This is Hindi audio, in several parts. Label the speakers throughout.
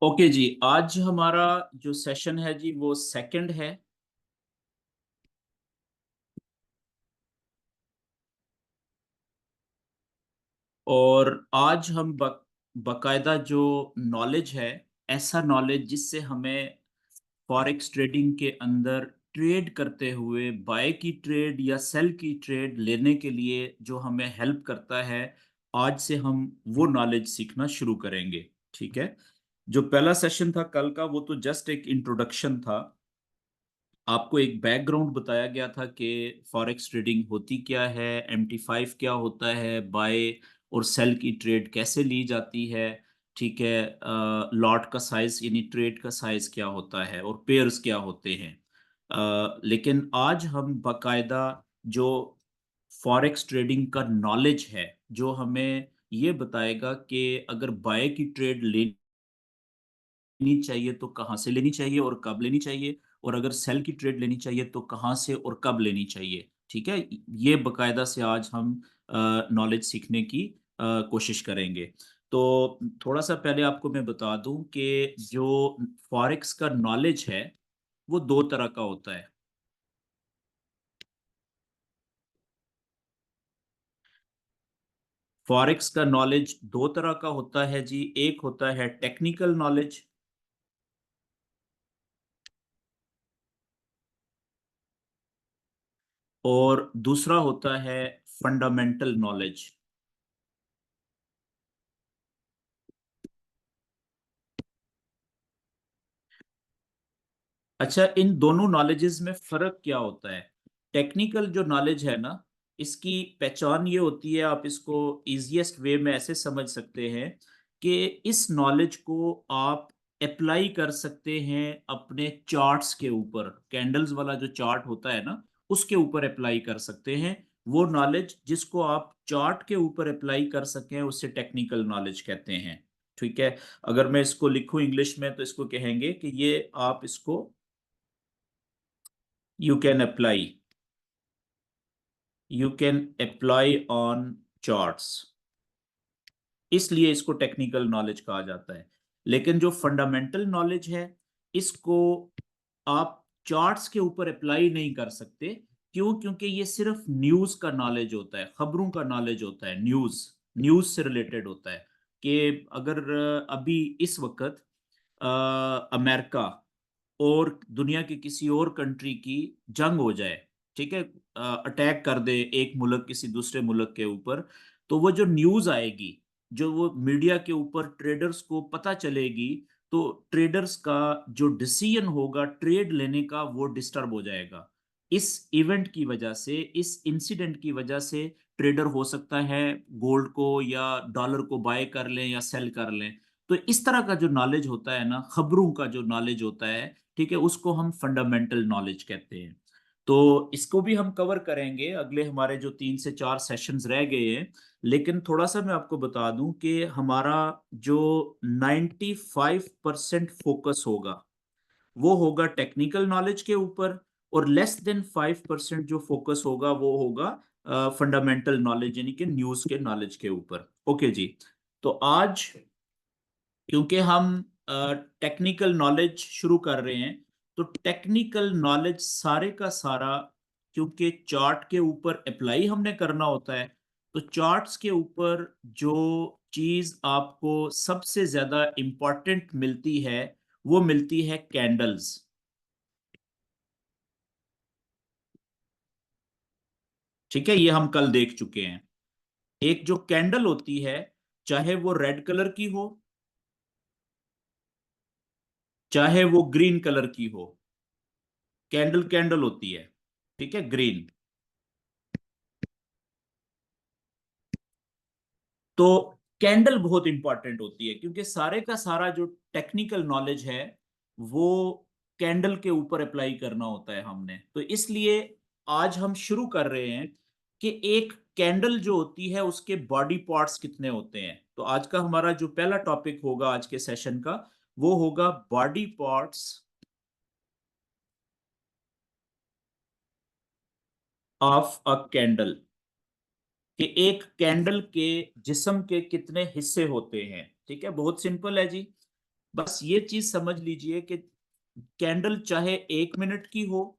Speaker 1: ओके जी, आज हमारा जो सेशन है जी वो सेकंड है। और आज हम बकायदा जो नॉलेज है, ऐसा नॉलेज जिससे हमें फॉरेक्स ट्रेडिंग के अंदर ट्रेड करते हुए बाय की ट्रेड या सेल की ट्रेड लेने के लिए जो हमें हेल्प करता है, आज से हम वो नॉलेज सीखना शुरू करेंगे। ठीक है। जो पहला सेशन था कल का, वो तो जस्ट एक इंट्रोडक्शन था। आपको एक बैकग्राउंड बताया गया था कि फॉरेक्स ट्रेडिंग होती क्या है, MT5 क्या होता है, बाय और सेल की ट्रेड कैसे ली जाती है। ठीक है। लॉट का साइज यानी ट्रेड का साइज क्या होता है और पेयर्स क्या होते हैं। लेकिन आज हम बकायदा जो फॉरेक्स ट्रेडिंग का नॉलेज है, जो हमें ये बताएगा कि अगर बाय की ट्रेड लेनी लेनी चाहिए तो कहाँ से लेनी चाहिए और कब लेनी चाहिए, और अगर सेल की ट्रेड लेनी चाहिए तो कहाँ से और कब लेनी चाहिए। ठीक है। ये बकायदा से आज हम नॉलेज सीखने की कोशिश करेंगे। तो थोड़ा सा पहले आपको मैं बता दूं कि जो फॉरेक्स का नॉलेज है वो दो तरह का होता है। फॉरेक्स का नॉलेज दो तरह का होता है जी। एक होता है टेक्निकल नॉलेज और दूसरा होता है फंडामेंटल नॉलेज। अच्छा, इन दोनों नॉलेजेस में फर्क क्या होता है? टेक्निकल जो नॉलेज है ना, इसकी पहचान ये होती है, आप इसको इजीएस्ट वे में ऐसे समझ सकते हैं कि इस नॉलेज को आप अप्लाई कर सकते हैं अपने चार्ट्स के ऊपर। कैंडल्स वाला जो चार्ट होता है ना, उसके ऊपर अप्लाई कर सकते हैं। वो नॉलेज जिसको आप चार्ट के ऊपर अप्लाई कर सकें उसे टेक्निकल नॉलेज कहते हैं। ठीक है। अगर मैं इसको लिखूं इंग्लिश में तो इसको कहेंगे कि ये आप इसको you can apply you can apply on charts, इसलिए इसको टेक्निकल नॉलेज कहा जाता है। लेकिन जो फंडामेंटल नॉलेज है, इसको आप चार्ट्स के ऊपर अप्लाई नहीं कर सकते। क्यों? क्योंकि ये सिर्फ न्यूज का नॉलेज होता है, खबरों का नॉलेज होता है, न्यूज न्यूज से रिलेटेड होता है। कि अगर अभी इस वक्त अमेरिका और दुनिया की किसी और कंट्री की जंग हो जाए, ठीक है, अटैक कर दे एक मुल्क किसी दूसरे मुल्क के ऊपर, तो वो जो न्यूज आएगी, जो वो मीडिया के ऊपर ट्रेडर्स को पता चलेगी, तो ट्रेडर्स का जो डिसीजन होगा ट्रेड लेने का वो डिस्टर्ब हो जाएगा। इस इवेंट की वजह से, इस इंसिडेंट की वजह से ट्रेडर हो सकता है गोल्ड को या डॉलर को बाय कर लें या सेल कर लें। तो इस तरह का जो नॉलेज होता है ना, खबरों का जो नॉलेज होता है, ठीक है, उसको हम फंडामेंटल नॉलेज कहते हैं। तो इसको भी हम कवर करेंगे अगले हमारे जो 3 से 4 सेशंस रह गए हैं। लेकिन थोड़ा सा मैं आपको बता दूं कि हमारा जो 95% फोकस होगा वो होगा टेक्निकल नॉलेज के ऊपर, और लेस देन 5% जो फोकस होगा वो होगा फंडामेंटल नॉलेज यानी कि न्यूज के नॉलेज के ऊपर। ओके जी। तो आज क्योंकि हम टेक्निकल नॉलेज शुरू कर रहे हैं, तो टेक्निकल नॉलेज सारे का सारा क्योंकि चार्ट के ऊपर अप्लाई हमने करना होता है, तो चार्ट्स के ऊपर जो चीज आपको सबसे ज्यादा इंपॉर्टेंट मिलती है वो मिलती है कैंडल्स। ठीक है, ये हम कल देख चुके हैं। एक जो कैंडल होती है, चाहे वो रेड कलर की हो चाहे वो ग्रीन कलर की हो, कैंडल कैंडल होती है। ठीक है, ग्रीन। तो कैंडल बहुत इंपॉर्टेंट होती है क्योंकि सारे का सारा जो टेक्निकल नॉलेज है वो कैंडल के ऊपर अप्लाई करना होता है हमने। तो इसलिए आज हम शुरू कर रहे हैं कि एक कैंडल जो होती है उसके बॉडी पार्ट्स कितने होते हैं। तो आज का हमारा जो पहला टॉपिक होगा आज के सेशन का, वो होगा body parts of a candle. कि एक कैंडल के जिस्म के कितने हिस्से होते हैं। ठीक है, बहुत सिंपल है जी। बस ये चीज समझ लीजिए कि कैंडल चाहे 1 मिनट की हो,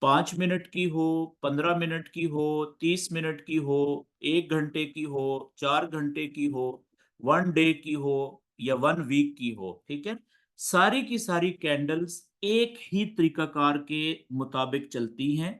Speaker 1: 5 मिनट की हो, 15 मिनट की हो, 30 मिनट की हो, 1 घंटे की हो, 4 घंटे की हो, 1 डे की हो, या 1 वीक की हो, ठीक है। सारी की सारी कैंडल्स एक ही तरीकाकार के मुताबिक चलती हैं,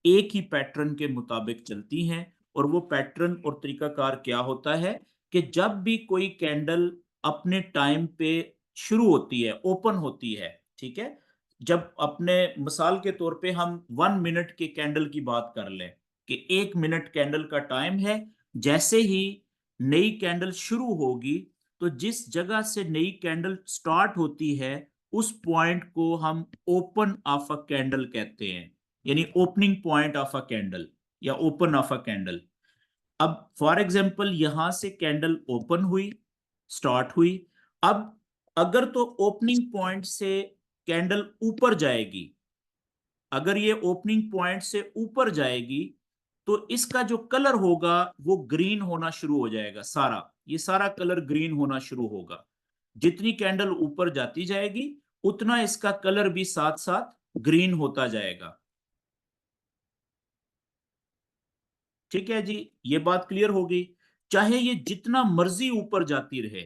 Speaker 1: एक ही पैटर्न के मुताबिक चलती हैं। और वो पैटर्न और तरीकाकार क्या होता है कि जब भी कोई कैंडल अपने टाइम पे शुरू होती है, ओपन होती है, ठीक है। जब अपने मिसाल के तौर पे हम 1 मिनट के कैंडल की बात कर लें कि 1 मिनट कैंडल का टाइम है, जैसे ही नई कैंडल शुरू होगी, तो जिस जगह से नई कैंडल स्टार्ट होती है उस पॉइंट को हम ओपन ऑफ अ कैंडल कहते हैं, यानी opening point of a candle या ओपन ऑफ अ कैंडल। अब फॉर एग्जांपल यहां से कैंडल ओपन हुई, स्टार्ट हुई। अब अगर तो ओपनिंग पॉइंट से कैंडल ऊपर जाएगी, अगर ये ओपनिंग पॉइंट से ऊपर जाएगी, तो इसका जो कलर होगा वो ग्रीन होना शुरू हो जाएगा, सारा ये सारा कलर ग्रीन होना शुरू होगा। जितनी कैंडल ऊपर जाती जाएगी उतना इसका कलर भी साथ साथ ग्रीन होता जाएगा। ठीक है जी, ये बात क्लियर हो गई। चाहे ये जितना मर्जी ऊपर जाती रहे,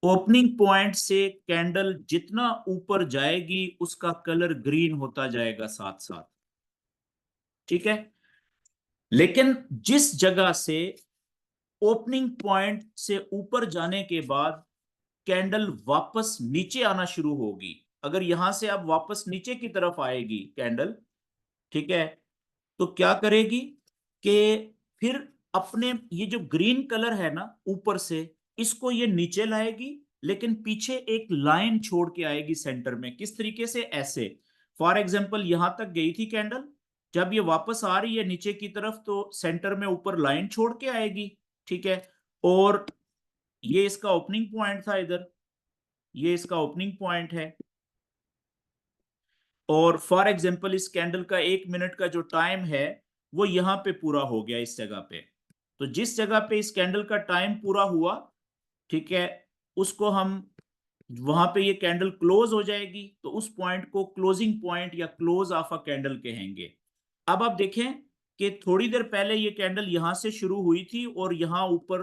Speaker 1: ओपनिंग पॉइंट से कैंडल जितना ऊपर जाएगी उसका कलर ग्रीन होता जाएगा साथ साथ, ठीक है। लेकिन जिस जगह से ओपनिंग पॉइंट से ऊपर जाने के बाद कैंडल वापस नीचे आना शुरू होगी, अगर यहां से अब वापस नीचे की तरफ आएगी कैंडल, ठीक है, तो क्या करेगी कि फिर अपने ये जो ग्रीन कलर है ना ऊपर से, इसको ये नीचे लाएगी, लेकिन पीछे एक लाइन छोड़ के आएगी सेंटर में। किस तरीके से? ऐसे फॉर एग्जांपल यहां तक गई थी कैंडल, जब ये वापस आ रही है नीचे की तरफ तो सेंटर में ऊपर लाइन छोड़ के आएगी, ठीक है। और ये इसका ओपनिंग पॉइंट था इधर, ये इसका ओपनिंग पॉइंट है। और फॉर एग्जांपल इस कैंडल का 1 मिनट का जो टाइम है वो यहां पे पूरा हो गया इस जगह पे। तो जिस जगह पे इस कैंडल का टाइम पूरा हुआ, ठीक है, उसको हम, वहां पे ये कैंडल क्लोज हो जाएगी तो उस पॉइंट को क्लोजिंग पॉइंट या क्लोज ऑफ अ कैंडल कहेंगे। अब आप देखें कि थोड़ी देर पहले ये कैंडल यहां से शुरू हुई थी और यहां ऊपर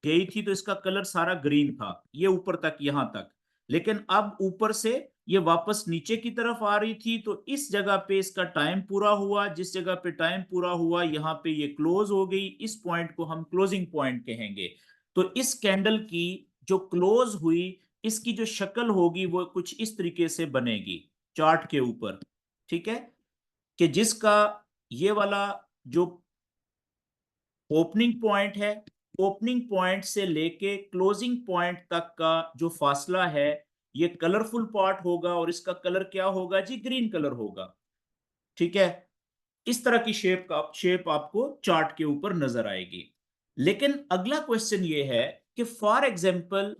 Speaker 1: गई थी तो इसका कलर सारा ग्रीन था, ये ऊपर तक यहां तक। लेकिन अब ऊपर से ये वापस नीचे की तरफ आ रही थी तो इस जगह पे इसका टाइम पूरा हुआ, जिस जगह पे टाइम पूरा हुआ यहां पे ये क्लोज हो गई, इस पॉइंट को हम क्लोजिंग पॉइंट कहेंगे। तो इस कैंडल की जो क्लोज हुई, इसकी जो शक्ल होगी वो कुछ इस तरीके से बनेगी चार्ट के ऊपर, ठीक है। कि जिसका ये वाला जो ओपनिंग पॉइंट है, ओपनिंग पॉइंट से लेके क्लोजिंग पॉइंट तक का जो फासला है ये कलरफुल पार्ट होगा और इसका कलर क्या होगा जी? ग्रीन कलर होगा, ठीक है। इस तरह की शेप आपको चार्ट के ऊपर नजर आएगी। लेकिन अगला क्वेश्चन ये है कि फॉर एग्जांपल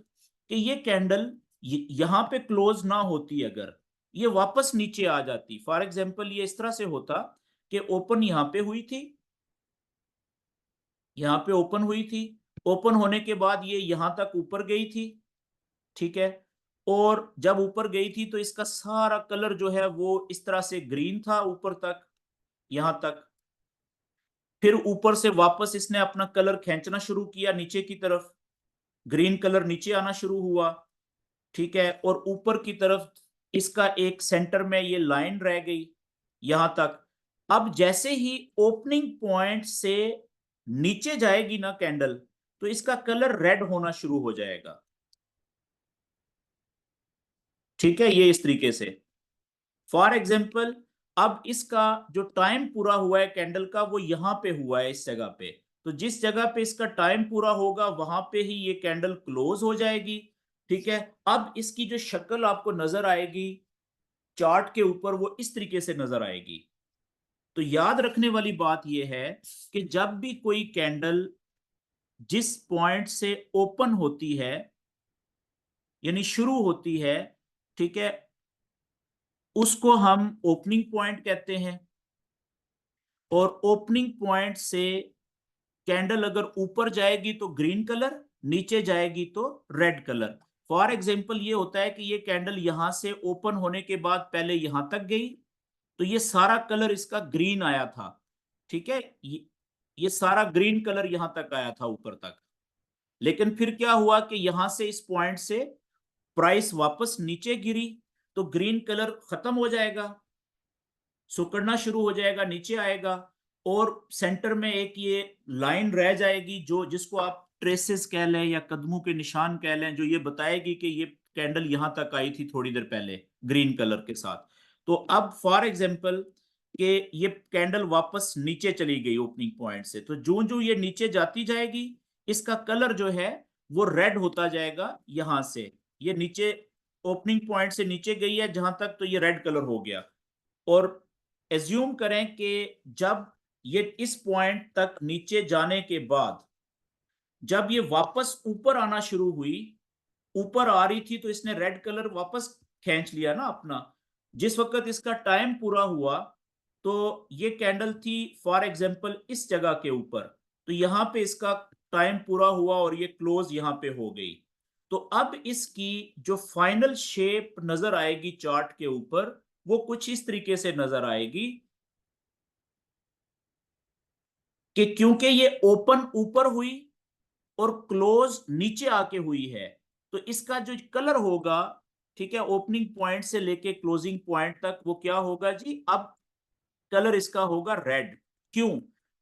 Speaker 1: कि ये कैंडल यहां पे क्लोज ना होती, अगर ये वापस नीचे आ जाती, फॉर एग्जांपल ये इस तरह से होता कि ओपन यहां पे हुई थी, यहाँ पे ओपन हुई थी, ओपन होने के बाद ये यहां तक ऊपर गई थी, ठीक है। और जब ऊपर गई थी तो इसका सारा कलर जो है वो इस तरह से ग्रीन था ऊपर तक, यहां तक। फिर ऊपर से वापस इसने अपना कलर खींचना शुरू किया नीचे की तरफ, ग्रीन कलर नीचे आना शुरू हुआ, ठीक है। और ऊपर की तरफ इसका एक सेंटर में ये लाइन रह गई यहां तक। अब जैसे ही ओपनिंग पॉइंट से नीचे जाएगी ना कैंडल, तो इसका कलर रेड होना शुरू हो जाएगा, ठीक है, ये इस तरीके से। फॉर एग्जाम्पल अब इसका जो टाइम पूरा हुआ है कैंडल का वो यहां पे हुआ है इस जगह पे, तो जिस जगह पे इसका टाइम पूरा होगा वहां पे ही ये कैंडल क्लोज हो जाएगी, ठीक है। अब इसकी जो शक्ल आपको नजर आएगी चार्ट के ऊपर वो इस तरीके से नजर आएगी। तो याद रखने वाली बात यह है कि जब भी कोई कैंडल जिस पॉइंट से ओपन होती है यानी शुरू होती है, ठीक है, उसको हम ओपनिंग पॉइंट कहते हैं। और ओपनिंग पॉइंट से कैंडल अगर ऊपर जाएगी तो ग्रीन कलर, नीचे जाएगी तो रेड कलर। फॉर एग्जाम्पल ये होता है कि ये कैंडल यहां से ओपन होने के बाद पहले यहां तक गई, तो ये सारा कलर इसका ग्रीन आया था। ठीक है, ये सारा ग्रीन कलर यहां तक आया था ऊपर तक। लेकिन फिर क्या हुआ कि यहां से इस पॉइंट से प्राइस वापस नीचे गिरी, तो ग्रीन कलर खत्म हो जाएगा, सिकुड़ना शुरू हो जाएगा, नीचे आएगा, और सेंटर में एक ये लाइन रह जाएगी जो जिसको आप ट्रेसेस कह लें या कदमों के निशान कह लें, जो ये बताएगी कि ये कैंडल यहां तक आई थी थोड़ी देर पहले ग्रीन कलर के साथ। तो अब फॉर एग्जांपल कि ये कैंडल वापस नीचे चली गई ओपनिंग पॉइंट से, तो जो जो ये नीचे जाती जाएगी इसका कलर जो है वो रेड होता जाएगा। यहां से ये नीचे ओपनिंग पॉइंट से नीचे गई है जहां तक, तो ये रेड कलर हो गया। और एज्यूम करें कि जब ये इस पॉइंट तक नीचे जाने के बाद जब ये वापस ऊपर आना शुरू हुई, ऊपर आ रही थी, तो इसने रेड कलर वापस खींच लिया ना अपना। जिस वक्त इसका टाइम पूरा हुआ, तो ये कैंडल थी फॉर एग्जांपल इस जगह के ऊपर, तो यहां पे इसका टाइम पूरा हुआ और ये क्लोज यहां पे हो गई। तो अब इसकी जो फाइनल शेप नजर आएगी चार्ट के ऊपर, वो कुछ इस तरीके से नजर आएगी कि क्योंकि ये ओपन ऊपर हुई और क्लोज नीचे आके हुई है, तो इसका जो कलर होगा, ठीक है, ओपनिंग पॉइंट से लेके क्लोजिंग पॉइंट तक, वो क्या होगा जी, अब कलर इसका होगा रेड। क्यों?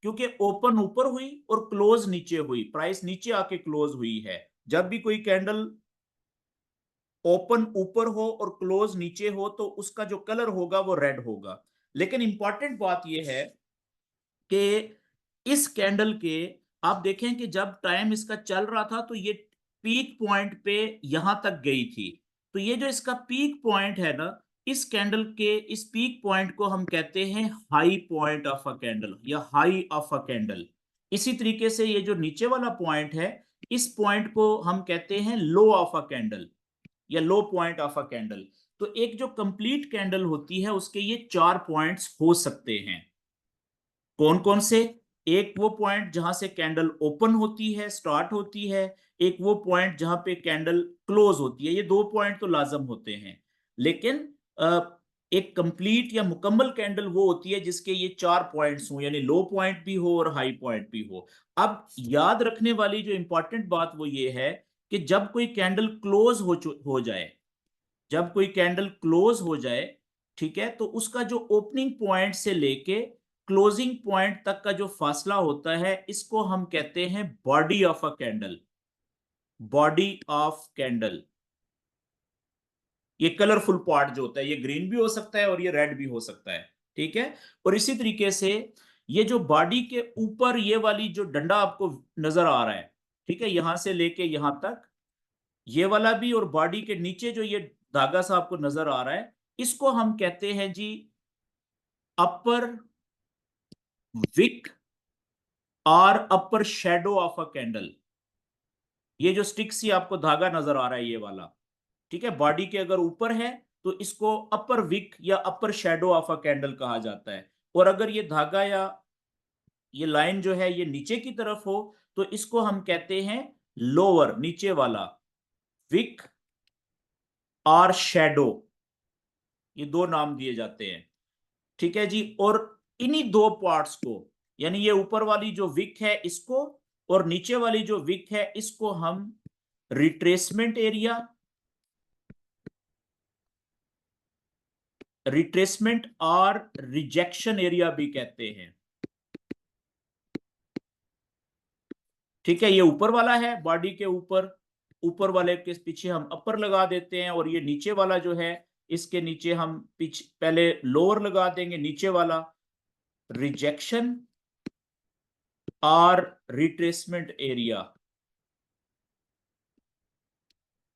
Speaker 1: क्योंकि ओपन ऊपर हुई और क्लोज नीचे हुई, प्राइस नीचे आके क्लोज हुई है। जब भी कोई कैंडल ओपन ऊपर हो और क्लोज नीचे हो, तो उसका जो कलर होगा वो रेड होगा। लेकिन इंपॉर्टेंट बात यह है कि इस कैंडल के, आप देखें कि जब टाइम इसका चल रहा था तो ये पीक पॉइंट पे यहां तक गई थी। तो ये जो इसका पीक पॉइंट है ना, इस कैंडल के इस पीक पॉइंट को हम कहते हैं high point of a candle या हाई ऑफ अ कैंडल। इसी तरीके से ये जो नीचे वाला पॉइंट है, इस पॉइंट को हम कहते हैं लो ऑफ अ कैंडल या लो पॉइंट ऑफ अ कैंडल। तो एक जो कंप्लीट कैंडल होती है उसके ये चार पॉइंट्स हो सकते हैं। कौन कौन से? एक वो पॉइंट जहां से कैंडल ओपन होती है, स्टार्ट होती है। एक वो पॉइंट जहां पे कैंडल क्लोज होती है। ये दो पॉइंट तो लाजम होते हैं, लेकिन एक कंप्लीट या मुकम्मल कैंडल वो होती है जिसके ये चार पॉइंट्स हो, यानी लो पॉइंट भी हो और हाई पॉइंट भी हो। अब याद रखने वाली जो इंपॉर्टेंट बात वो ये है कि जब कोई कैंडल क्लोज हो जाए, जब कोई कैंडल क्लोज हो जाए, ठीक है, तो उसका जो ओपनिंग पॉइंट से लेके क्लोजिंग पॉइंट तक का जो फासला होता है, इसको हम कहते हैं body of a candle. Body of candle, ये कलरफुल पार्ट जो होता है, ये ग्रीन भी हो सकता है और ये रेड भी हो सकता है। ठीक है, और इसी तरीके से ये जो बॉडी के ऊपर ये वाली जो डंडा आपको नजर आ रहा है, ठीक है, यहां से लेके यहां तक, ये वाला भी, और बॉडी के नीचे जो ये धागा सा आपको नजर आ रहा है, इसको हम कहते हैं जी अपर विक और अपर शेडो ऑफ अ कैंडल। ये जो स्टिक सी आपको धागा नजर आ रहा है ये वाला, ठीक है, बॉडी के अगर ऊपर है तो इसको अपर विक या अपर शेडो ऑफ अ कैंडल कहा जाता है। और अगर ये धागा या ये लाइन जो है ये नीचे की तरफ हो, तो इसको हम कहते हैं लोअर, नीचे वाला विक और शेडो। ये दो नाम दिए जाते हैं। ठीक है जी, और इन्हीं दो पार्ट्स को, यानी ये ऊपर वाली जो विक है इसको और नीचे वाली जो विक है इसको हम रिट्रेसमेंट एरिया, रिट्रेसमेंट और रिजेक्शन एरिया भी कहते हैं। ठीक है, ये ऊपर वाला है बॉडी के ऊपर, ऊपर वाले के पीछे हम अपर लगा देते हैं, और ये नीचे वाला जो है इसके नीचे हम पीछे पहले लोअर लगा देंगे, नीचे वाला रिजेक्शन और रिट्रेसमेंट एरिया।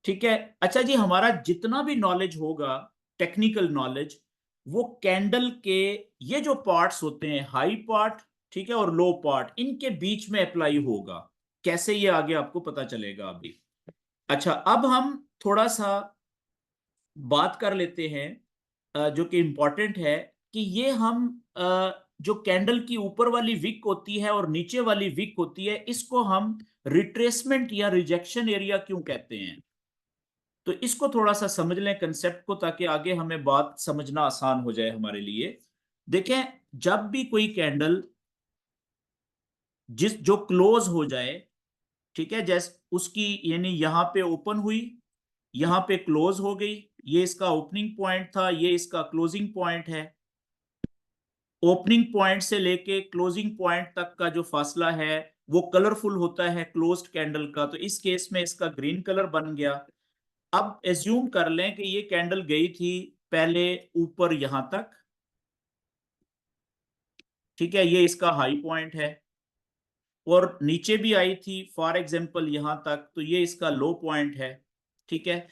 Speaker 1: ठीक है, अच्छा जी, हमारा जितना भी नॉलेज होगा, टेक्निकल नॉलेज, वो कैंडल के ये जो पार्ट्स होते हैं, हाई पार्ट, ठीक है, और लो पार्ट, इनके बीच में अप्लाई होगा। कैसे, ये आगे आपको पता चलेगा अभी। अच्छा, अब हम थोड़ा सा बात कर लेते हैं जो कि इंपॉर्टेंट है, कि ये हम जो कैंडल की ऊपर वाली विक होती है और नीचे वाली विक होती है, इसको हम रिट्रेसमेंट या रिजेक्शन एरिया क्यों कहते हैं? तो इसको थोड़ा सा समझ लें कंसेप्ट को, ताकि आगे हमें बात समझना आसान हो जाए हमारे लिए। देखें, जब भी कोई कैंडल जिस जो क्लोज हो जाए, ठीक है, जैसे उसकी यानी यहां पे ओपन हुई, यहां पे क्लोज हो गई, ये इसका ओपनिंग पॉइंट था, ये इसका क्लोजिंग पॉइंट है। ओपनिंग पॉइंट से लेके क्लोजिंग पॉइंट तक का जो फासला है वो कलरफुल होता है क्लोज्ड कैंडल का, तो इस केस में इसका ग्रीन कलर बन गया। अब एज्यूम कर लें कि ये कैंडल गई थी पहले ऊपर यहां तक, ठीक है, ये इसका हाई पॉइंट है, और नीचे भी आई थी फॉर एग्जांपल यहां तक, तो ये इसका लो पॉइंट है, ठीक है।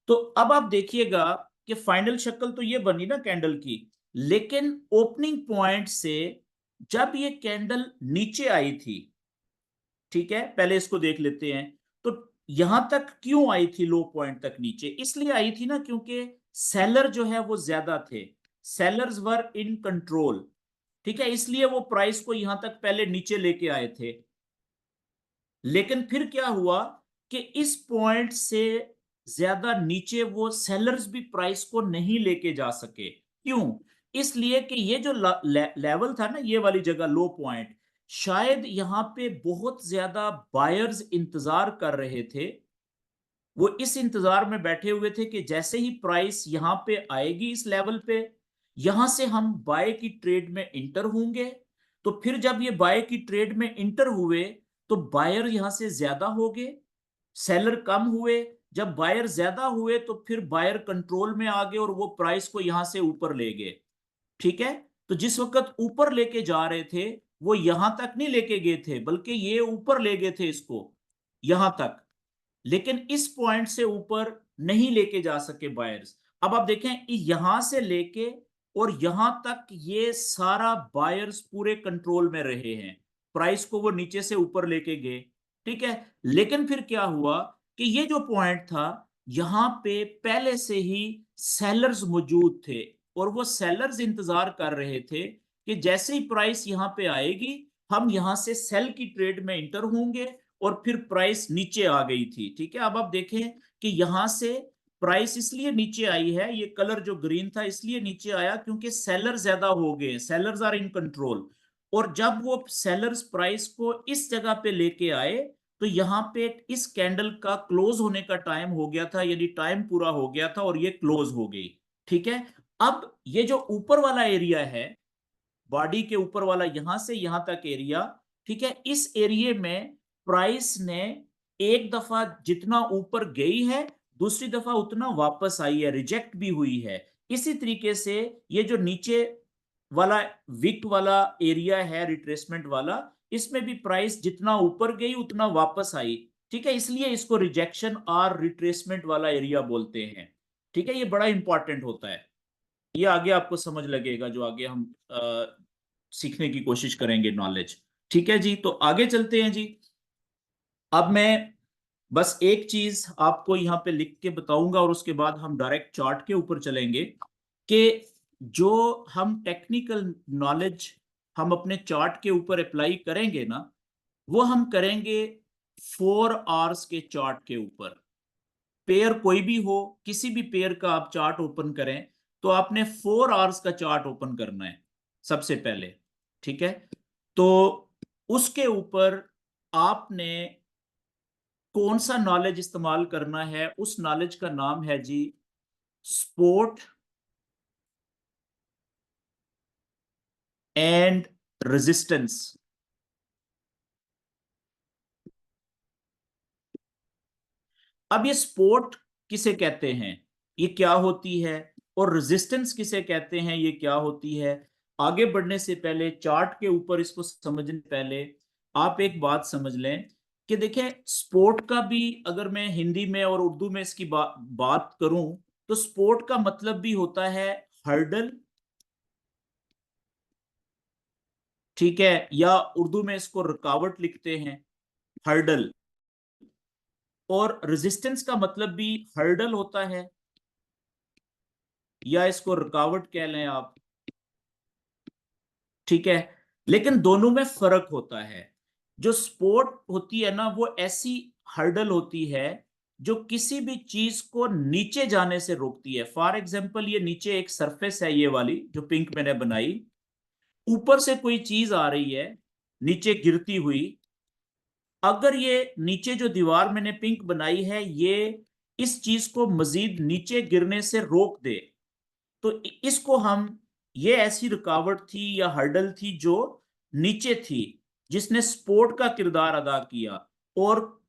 Speaker 1: तो अब आप देखिएगा कि फाइनल शक्ल तो ये बनी ना कैंडल की, लेकिन ओपनिंग पॉइंट से जब ये कैंडल नीचे आई थी, ठीक है, पहले इसको देख लेते हैं। तो यहां तक क्यों आई थी लो पॉइंट तक नीचे? इसलिए आई थी ना क्योंकि सेलर जो है वो ज्यादा थे, सेलर्स वर इन कंट्रोल, ठीक है, इसलिए वो प्राइस को यहां तक पहले नीचे लेके आए थे। लेकिन फिर क्या हुआ कि इस पॉइंट से ज्यादा नीचे वो सेलर्स भी प्राइस को नहीं लेके जा सके। क्यों? इसलिए कि ये जो लेवल था ना, ये वाली जगह लो पॉइंट, शायद यहां पे बहुत ज्यादा बायर्स इंतजार कर रहे थे। वो इस इंतजार में बैठे हुए थे कि जैसे ही प्राइस यहां पे आएगी इस लेवल पे, यहां से हम बाय की ट्रेड में इंटर होंगे। तो फिर जब ये बाय की ट्रेड में इंटर हुए तो बायर यहां से ज्यादा हो गए, सेलर कम हुए। जब बायर ज्यादा हुए तो फिर बायर कंट्रोल में आ गए और वो प्राइस को यहां से ऊपर ले गए, ठीक है। तो जिस वक्त ऊपर लेके जा रहे थे, वो यहां तक नहीं लेके गए थे, बल्कि ये ऊपर ले गए थे इसको यहां तक, लेकिन इस पॉइंट से ऊपर नहीं लेके जा सके बायर्स। अब आप देखें, यहां से लेके और यहां तक ये सारा बायर्स पूरे कंट्रोल में रहे हैं, प्राइस को वो नीचे से ऊपर लेके गए, ठीक है। लेकिन फिर क्या हुआ कि ये जो पॉइंट था, यहां पे पहले से ही सेलर्स मौजूद थे, और वो सेलर्स इंतजार कर रहे थे कि जैसे ही प्राइस यहां पे आएगी, हम यहां से सेल की ट्रेड में इंटर होंगे, और फिर प्राइस नीचे आ गई थी, ठीक है। अब आप देखें कि यहां से प्राइस इसलिए नीचे आई है, ये कलर जो ग्रीन था इसलिए नीचे आया क्योंकि सेलर ज्यादा हो गए, सेलर्स आर इन कंट्रोल। और जब वो सेलर्स प्राइस को इस जगह पे लेके आए, तो यहां पे इस कैंडल का क्लोज होने का टाइम हो गया था, यानी टाइम पूरा हो गया था और ये क्लोज हो गई, ठीक है। अब ये जो ऊपर वाला एरिया है, बॉडी के ऊपर वाला, यहां से यहां तक एरिया, ठीक है, इस एरिया में प्राइस ने एक दफा जितना ऊपर गई है, दूसरी दफा उतना वापस आई है, रिजेक्ट भी हुई है। इसी तरीके से ये जो नीचे वाला विक वाला एरिया है रिट्रेसमेंट वाला, इसमें भी प्राइस जितना ऊपर गई उतना वापस आई, ठीक है, इसलिए इसको रिजेक्शन और रिट्रेसमेंट वाला एरिया बोलते हैं, ठीक है। ये बड़ा इंपॉर्टेंट होता है, ये आगे आपको समझ लगेगा जो आगे हम सीखने की कोशिश करेंगे नॉलेज, ठीक है जी। तो आगे चलते हैं जी। अब मैं बस एक चीज आपको यहाँ पे लिख के बताऊंगा और उसके बाद हम डायरेक्ट चार्ट के ऊपर चलेंगे कि जो हम टेक्निकल नॉलेज हम अपने चार्ट के ऊपर अप्लाई करेंगे ना, वो हम करेंगे 4 आवर्स के चार्ट के ऊपर। पेयर कोई भी हो, किसी भी पेयर का आप चार्ट ओपन करें, तो आपने 4 आवर्स का चार्ट ओपन करना है सबसे पहले, ठीक है। तो उसके ऊपर आपने कौन सा नॉलेज इस्तेमाल करना है? उस नॉलेज का नाम है जी सपोर्ट एंड रेजिस्टेंस। अब ये सपोर्ट किसे कहते हैं, ये क्या होती है, और रेजिस्टेंस किसे कहते हैं, ये क्या होती है? आगे बढ़ने से पहले, चार्ट के ऊपर इसको समझने पहले आप एक बात समझ लें कि देखें, स्पोर्ट का भी अगर मैं हिंदी में और उर्दू में इसकी बात करूं, तो स्पोर्ट का मतलब भी होता है हर्डल, ठीक है, या उर्दू में इसको रुकावट लिखते हैं, हर्डल। और रेजिस्टेंस का मतलब भी हर्डल होता है, या इसको रुकावट कह लें आप। ठीक है। लेकिन दोनों में फर्क होता है। जो स्पोर्ट होती है ना, वो ऐसी हर्डल होती है जो किसी भी चीज को नीचे जाने से रोकती है। फॉर एग्जाम्पल, ये नीचे एक सरफेस है, ये वाली जो पिंक मैंने बनाई, ऊपर से कोई चीज आ रही है नीचे गिरती हुई। अगर ये नीचे जो दीवार मैंने पिंक बनाई है, ये इस चीज को मजीद नीचे गिरने से रोक दे, तो इसको हम, ये ऐसी रुकावट थी या हर्डल थी जो नीचे थी, जिसने सपोर्ट का किरदार अदा किया और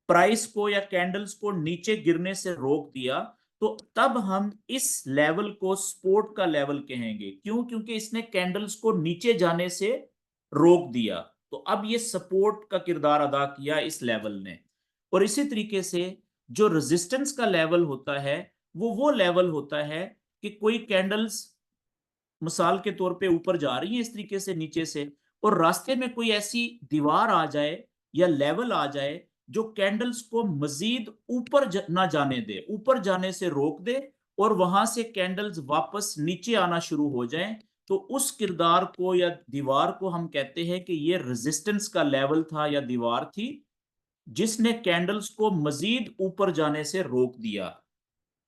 Speaker 1: प्राइस को या कैंडल्स को नीचे गिरने से रोक दिया। तो तब हम इस लेवल को सपोर्ट का लेवल कहेंगे। क्यों? क्योंकि इसने कैंडल्स को नीचे जाने से रोक दिया। तो अब ये सपोर्ट का किरदार अदा किया इस लेवल ने। और इसी तरीके से जो रेजिस्टेंस का लेवल होता है, वो लेवल होता है कि कोई कैंडल्स मिसाल के तौर पे ऊपर जा रही है इस तरीके से नीचे से, और रास्ते में कोई ऐसी दीवार आ जाए या लेवल आ जाए जो कैंडल्स को मजीद ऊपर ना जाने दे, ऊपर जाने से रोक दे, और वहां से कैंडल्स वापस नीचे आना शुरू हो जाएं, तो उस किरदार को या दीवार को हम कहते हैं कि ये रेजिस्टेंस का लेवल था या दीवार थी, जिसने कैंडल्स को मजीद ऊपर जाने से रोक दिया।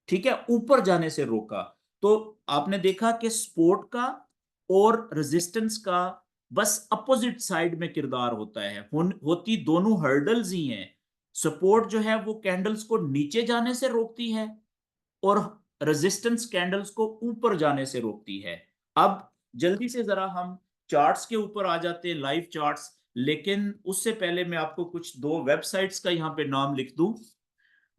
Speaker 1: ठीक है, ऊपर जाने से रोका। तो आपने देखा कि सपोर्ट का और रेजिस्टेंस का बस अपोजिट साइड में किरदार होता है, होती दोनों हर्डल्स ही हैं। सपोर्ट जो है वो कैंडल्स को नीचे जाने से रोकती है, और रेजिस्टेंस कैंडल्स को ऊपर जाने से रोकती है। अब जल्दी से जरा हम चार्ट्स के ऊपर आ जाते हैं, लाइव चार्ट्स। लेकिन उससे पहले मैं आपको कुछ दो वेबसाइट्स का यहाँ पे नाम लिख दूं।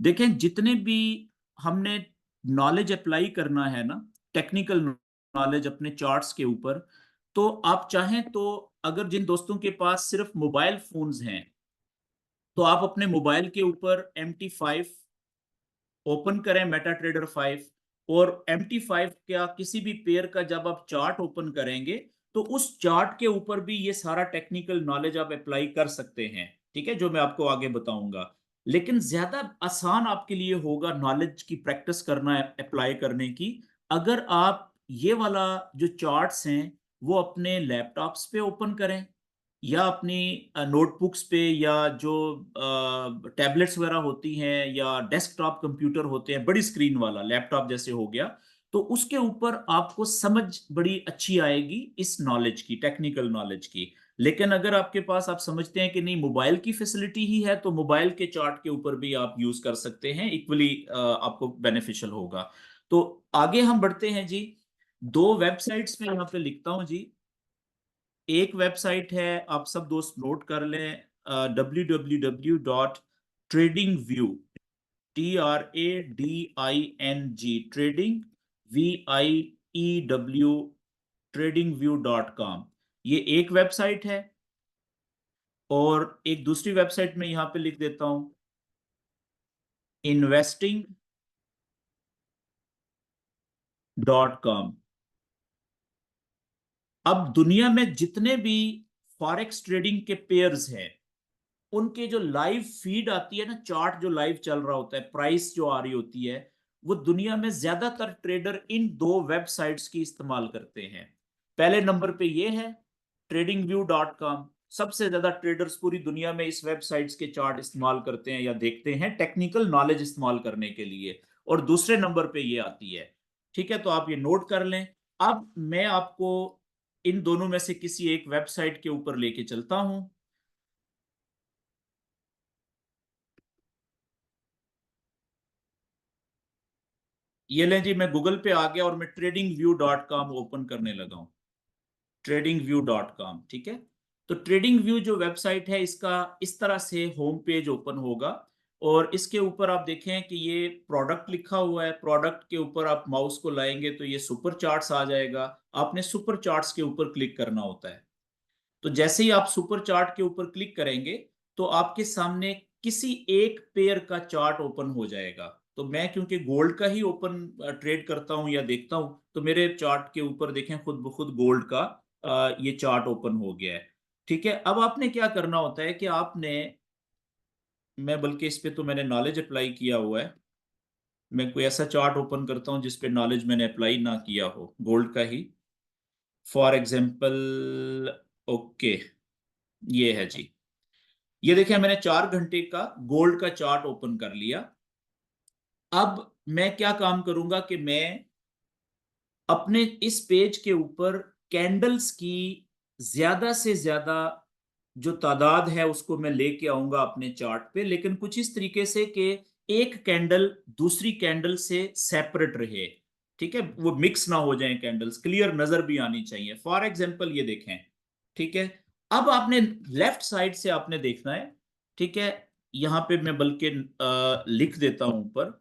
Speaker 1: देखें, जितने भी हमने नॉलेज अप्लाई करना है ना, टेक्निकल नॉलेज अपने चार्ट्स के ऊपर, तो आप चाहें तो, अगर जिन दोस्तों के पास सिर्फ मोबाइल फोन्स हैं, तो आप अपने मोबाइल के ऊपर MT5 ओपन करें, मेटा ट्रेडर 5। और MT5 का किसी भी पेयर का जब आप चार्ट ओपन करेंगे, तो उस चार्ट के ऊपर भी ये सारा टेक्निकल नॉलेज आप अप्लाई कर सकते हैं। ठीक है, जो मैं आपको आगे बताऊंगा। लेकिन ज्यादा आसान आपके लिए होगा नॉलेज की प्रैक्टिस करना, अप्लाई करने की, अगर आप ये वाला जो चार्ट्स हैं वो अपने लैपटॉप्स पे ओपन करें, या अपनी नोटबुक्स पे, या जो टैबलेट्स वगैरह होती हैं, या डेस्कटॉप कंप्यूटर होते हैं, बड़ी स्क्रीन वाला लैपटॉप जैसे हो गया, तो उसके ऊपर आपको समझ बड़ी अच्छी आएगी इस नॉलेज की, टेक्निकल नॉलेज की। लेकिन अगर आपके पास, आप समझते हैं कि नहीं मोबाइल की फैसिलिटी ही है, तो मोबाइल के चार्ट के ऊपर भी आप यूज कर सकते हैं, इक्वली आपको बेनिफिशियल होगा। तो आगे हम बढ़ते हैं जी। दो वेबसाइट्स में यहाँ पे लिखता हूँ जी। एक वेबसाइट है, आप सब दोस्त नोट कर लें, www.tradingview, TRADING, trading, VIEW, tradingview.com। ये एक वेबसाइट है। और एक दूसरी वेबसाइट में यहां पे लिख देता हूं, investing.com। अब दुनिया में जितने भी फॉरेक्स ट्रेडिंग के पेयर्स हैं, उनके जो लाइव फीड आती है ना, चार्ट जो लाइव चल रहा होता है, प्राइस जो आ रही होती है, वो दुनिया में ज्यादातर ट्रेडर इन दो वेबसाइट्स की इस्तेमाल करते हैं। पहले नंबर पे ये है tradingview.com। सबसे ज्यादा ट्रेडर्स पूरी दुनिया में इस वेबसाइट्स के चार्ट इस्तेमाल करते हैं या देखते हैं टेक्निकल नॉलेज इस्तेमाल करने के लिए। और दूसरे नंबर पे ये आती है। ठीक है, तो आप ये नोट कर लें। अब मैं आपको इन दोनों में से किसी एक वेबसाइट के ऊपर लेके चलता हूं। ये लें जी, मैं गूगल पे आ गया और मैं tradingview.com ओपन करने लगा हूं। tradingview.com, ठीक है। तो ट्रेडिंग व्यू जो वेबसाइट है, इसका इस तरह से होम पेज ओपन होगा। और इसके ऊपर आप देखें कि ये प्रोडक्ट लिखा हुआ है। प्रोडक्ट के ऊपर आप माउस को लाएंगे तो ये सुपर चार्ट्स आ जाएगा। आपने सुपर चार्ट्स के ऊपर क्लिक करना होता है। तो जैसे ही आप सुपर चार्ट के ऊपर क्लिक करेंगे, तो आपके सामने किसी एक पेयर का चार्ट ओपन हो जाएगा। तो मैं क्योंकि गोल्ड का ही ओपन ट्रेड करता हूं या देखता हूं, तो मेरे चार्ट के ऊपर देखें खुद ब खुद गोल्ड का ये चार्ट ओपन हो गया है। ठीक है, अब आपने क्या करना होता है कि आपने, मैं बल्कि इस पे तो मैंने नॉलेज अप्लाई किया हुआ है। मैं कोई ऐसा चार्ट ओपन करता हूं जिस पे नॉलेज मैंने अप्लाई ना किया हो, गोल्ड का ही। फॉर एग्जाम्पल, ओके, ये है जी। ये देखिए मैंने 4 घंटे का गोल्ड का चार्ट ओपन कर लिया। अब मैं क्या काम करूंगा कि मैं अपने इस पेज के ऊपर कैंडल्स की ज्यादा से ज्यादा जो तादाद है उसको मैं लेके आऊंगा अपने चार्ट पे, लेकिन कुछ इस तरीके से कि एक कैंडल दूसरी कैंडल से सेपरेट रहे। ठीक है, वो मिक्स ना हो जाएं, कैंडल्स क्लियर नजर भी आनी चाहिए। फॉर एग्जांपल ये देखें, ठीक है। अब आपने लेफ्ट साइड से आपने देखना है, ठीक है। यहां पे मैं बल्कि लिख देता हूं ऊपर।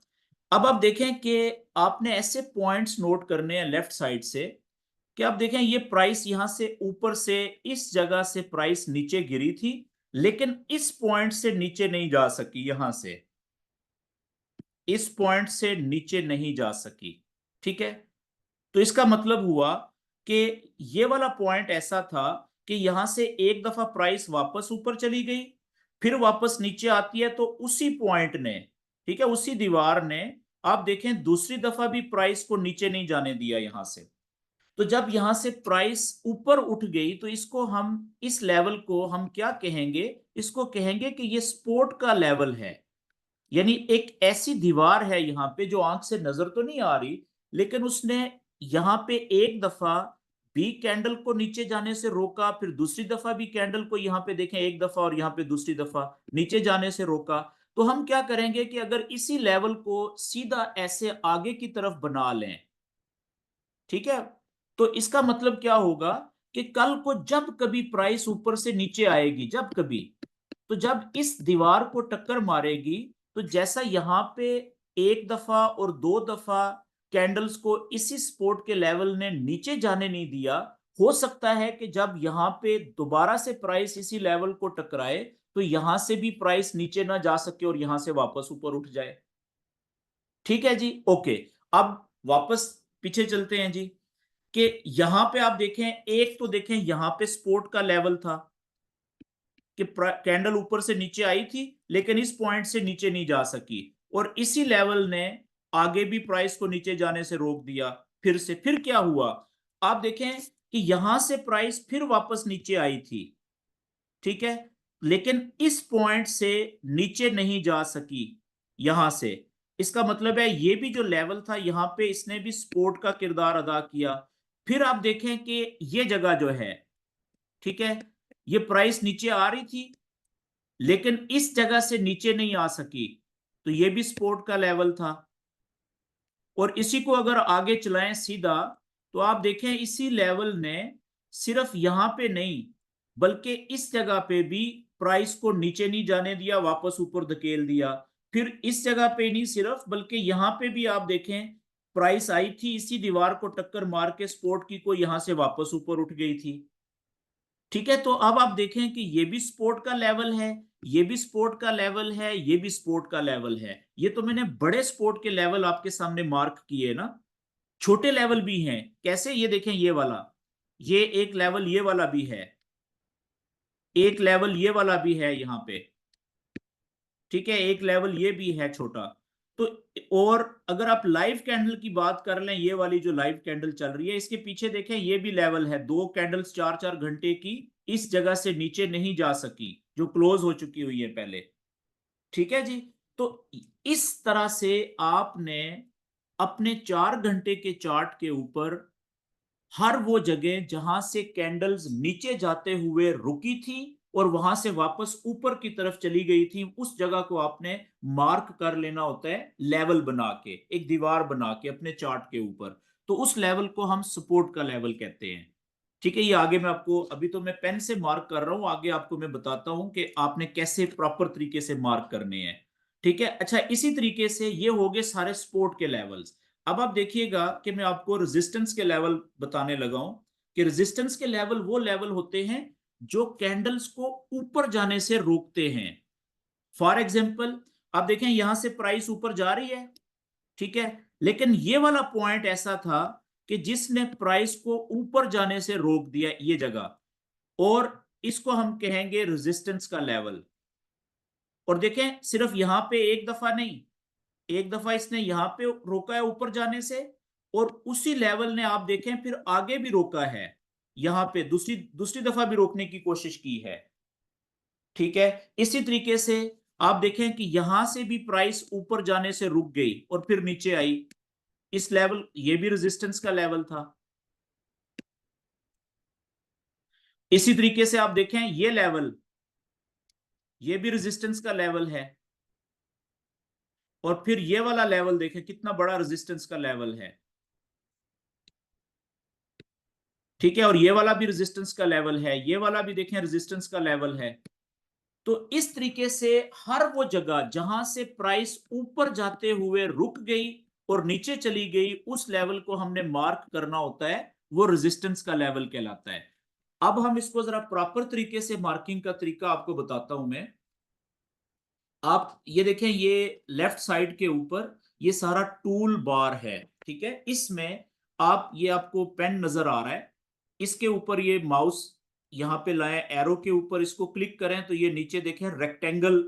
Speaker 1: अब आप देखें कि आपने ऐसे पॉइंट्स नोट करने हैं लेफ्ट साइड से कि आप देखें ये प्राइस यहां से ऊपर से इस जगह से प्राइस नीचे गिरी थी, लेकिन इस पॉइंट से नीचे नहीं जा सकी, यहां से इस पॉइंट से नीचे नहीं जा सकी। ठीक है, तो इसका मतलब हुआ कि ये वाला पॉइंट ऐसा था कि यहां से एक दफा प्राइस वापस ऊपर चली गई, फिर वापस नीचे आती है, तो उसी पॉइंट ने, ठीक है, उसी दीवार ने, आप देखें दूसरी दफा भी प्राइस को नीचे नहीं जाने दिया यहां से। तो जब यहां से प्राइस ऊपर उठ गई तो इसको हम, इस लेवल को हम क्या कहेंगे, इसको कहेंगे कि ये सपोर्ट का लेवल है। यानी एक ऐसी दीवार है यहां पे जो आंख से नजर तो नहीं आ रही, लेकिन उसने यहां पे एक दफा भी कैंडल को नीचे जाने से रोका, फिर दूसरी दफा भी कैंडल को यहां पे देखें एक दफा और यहां पे दूसरी दफा नीचे जाने से रोका। तो हम क्या करेंगे कि अगर इसी लेवल को सीधा ऐसे आगे की तरफ बना लें, ठीक है, तो इसका मतलब क्या होगा कि कल को जब कभी प्राइस ऊपर से नीचे आएगी, जब कभी, तो जब इस दीवार को टक्कर मारेगी, तो जैसा यहां पे एक दफा और दो दफा कैंडल्स को इसी सपोर्ट के लेवल ने नीचे जाने नहीं दिया, हो सकता है कि जब यहां पे दोबारा से प्राइस इसी लेवल को टकराए तो यहां से भी प्राइस नीचे ना जा सके और यहां से वापस ऊपर उठ जाए। ठीक है जी, ओके। अब वापस पीछे चलते हैं जी, कि यहां पे आप देखें, एक तो देखें यहां पे सपोर्ट का लेवल था कि कैंडल ऊपर से नीचे आई थी, लेकिन इस पॉइंट से नीचे नहीं जा सकी, और इसी लेवल ने आगे भी प्राइस को नीचे जाने से रोक दिया। फिर से फिर क्या हुआ, आप देखें कि यहां से प्राइस फिर वापस नीचे आई थी, ठीक है, लेकिन इस पॉइंट से नीचे नहीं जा सकी यहां से। इसका मतलब है ये भी जो लेवल था यहां पे इसने भी सपोर्ट का किरदार अदा किया। फिर आप देखें कि ये जगह जो है, ठीक है, ये प्राइस नीचे आ रही थी, लेकिन इस जगह से नीचे नहीं आ सकी, तो ये भी सपोर्ट का लेवल था। और इसी को अगर आगे चलाएं सीधा, तो आप देखें इसी लेवल ने सिर्फ यहां पे नहीं बल्कि इस जगह पे भी प्राइस को नीचे नहीं जाने दिया, वापस ऊपर धकेल दिया। फिर इस जगह पे नहीं सिर्फ, बल्कि यहां पे भी आप देखें प्राइस आई थी, इसी दीवार को टक्कर मार के सपोर्ट की को यहां से वापस ऊपर उठ गई थी। ठीक है, तो अब आप देखें कि ये भी स्पोर्ट का लेवल है, ये भी स्पोर्ट का लेवल है, ये भी स्पोर्ट का लेवल है। ये तो मैंने बड़े स्पोर्ट के लेवल आपके सामने मार्क किए ना, छोटे लेवल भी हैं। कैसे, ये देखें ये वाला, ये एक लेवल ये वाला भी है, एक लेवल ये वाला भी है यहां पे, ठीक है, एक लेवल ये भी है छोटा। तो और अगर आप लाइव कैंडल की बात कर लें, ये वाली जो लाइव कैंडल चल रही है इसके पीछे देखें ये भी लेवल है, दो कैंडल्स 4-4 घंटे की इस जगह से नीचे नहीं जा सकी, जो क्लोज हो चुकी हुई है पहले। ठीक है जी, तो इस तरह से आपने अपने 4 घंटे के चार्ट के ऊपर हर वो जगह जहां से कैंडल्स नीचे जाते हुए रुकी थी और वहां से वापस ऊपर की तरफ चली गई थी, उस जगह को आपने मार्क कर लेना होता है, लेवल बना के, एक दीवार बना के अपने चार्ट के ऊपर। तो उस लेवल को हम सपोर्ट का लेवल कहते हैं। ठीक है, ये आगे मैं आपको, अभी तो मैं पेन से मार्क कर रहा हूं, आगे आपको मैं बताता हूं कि आपने कैसे प्रॉपर तरीके से मार्क करने हैं। ठीक है, अच्छा, इसी तरीके से ये हो गए सारे सपोर्ट के लेवल्स। अब आप देखिएगा कि मैं आपको रेजिस्टेंस के लेवल बताने लगा हूं, कि रेजिस्टेंस के लेवल वो लेवल होते हैं जो कैंडल्स को ऊपर जाने से रोकते हैं। फॉर एग्जाम्पल, आप देखें यहां से प्राइस ऊपर जा रही है, ठीक है, लेकिन ये वाला पॉइंट ऐसा था कि जिसने प्राइस को ऊपर जाने से रोक दिया, ये जगह, और इसको हम कहेंगे रेजिस्टेंस का लेवल। और देखें सिर्फ यहां पे एक दफा नहीं, एक दफा इसने यहां पे रोका है ऊपर जाने से, और उसी लेवल ने आप देखें फिर आगे भी रोका है। यहां पे दूसरी दूसरी दफा भी रोकने की कोशिश की है। ठीक है, इसी तरीके से आप देखें कि यहां से भी प्राइस ऊपर जाने से रुक गई और फिर नीचे आई। इस लेवल, ये भी रेजिस्टेंस का लेवल था। इसी तरीके से आप देखें ये लेवल, ये भी रेजिस्टेंस का लेवल है। और फिर ये वाला लेवल देखें कितना बड़ा रेजिस्टेंस का लेवल है। ठीक है, और ये वाला भी रेजिस्टेंस का लेवल है, ये वाला भी देखें रेजिस्टेंस का लेवल है। तो इस तरीके से हर वो जगह जहां से प्राइस ऊपर जाते हुए रुक गई और नीचे चली गई, उस लेवल को हमने मार्क करना होता है, वो रेजिस्टेंस का लेवल कहलाता है। अब हम इसको जरा प्रॉपर तरीके से मार्किंग का तरीका आपको बताता हूं मैं। आप ये देखें, ये लेफ्ट साइड के ऊपर ये सारा टूल बार है। ठीक है, इसमें आप, ये आपको पेन नजर आ रहा है, इसके ऊपर ये माउस यहाँ पे लाएं, एरो के ऊपर इसको क्लिक करें तो ये नीचे देखें रेक्टेंगल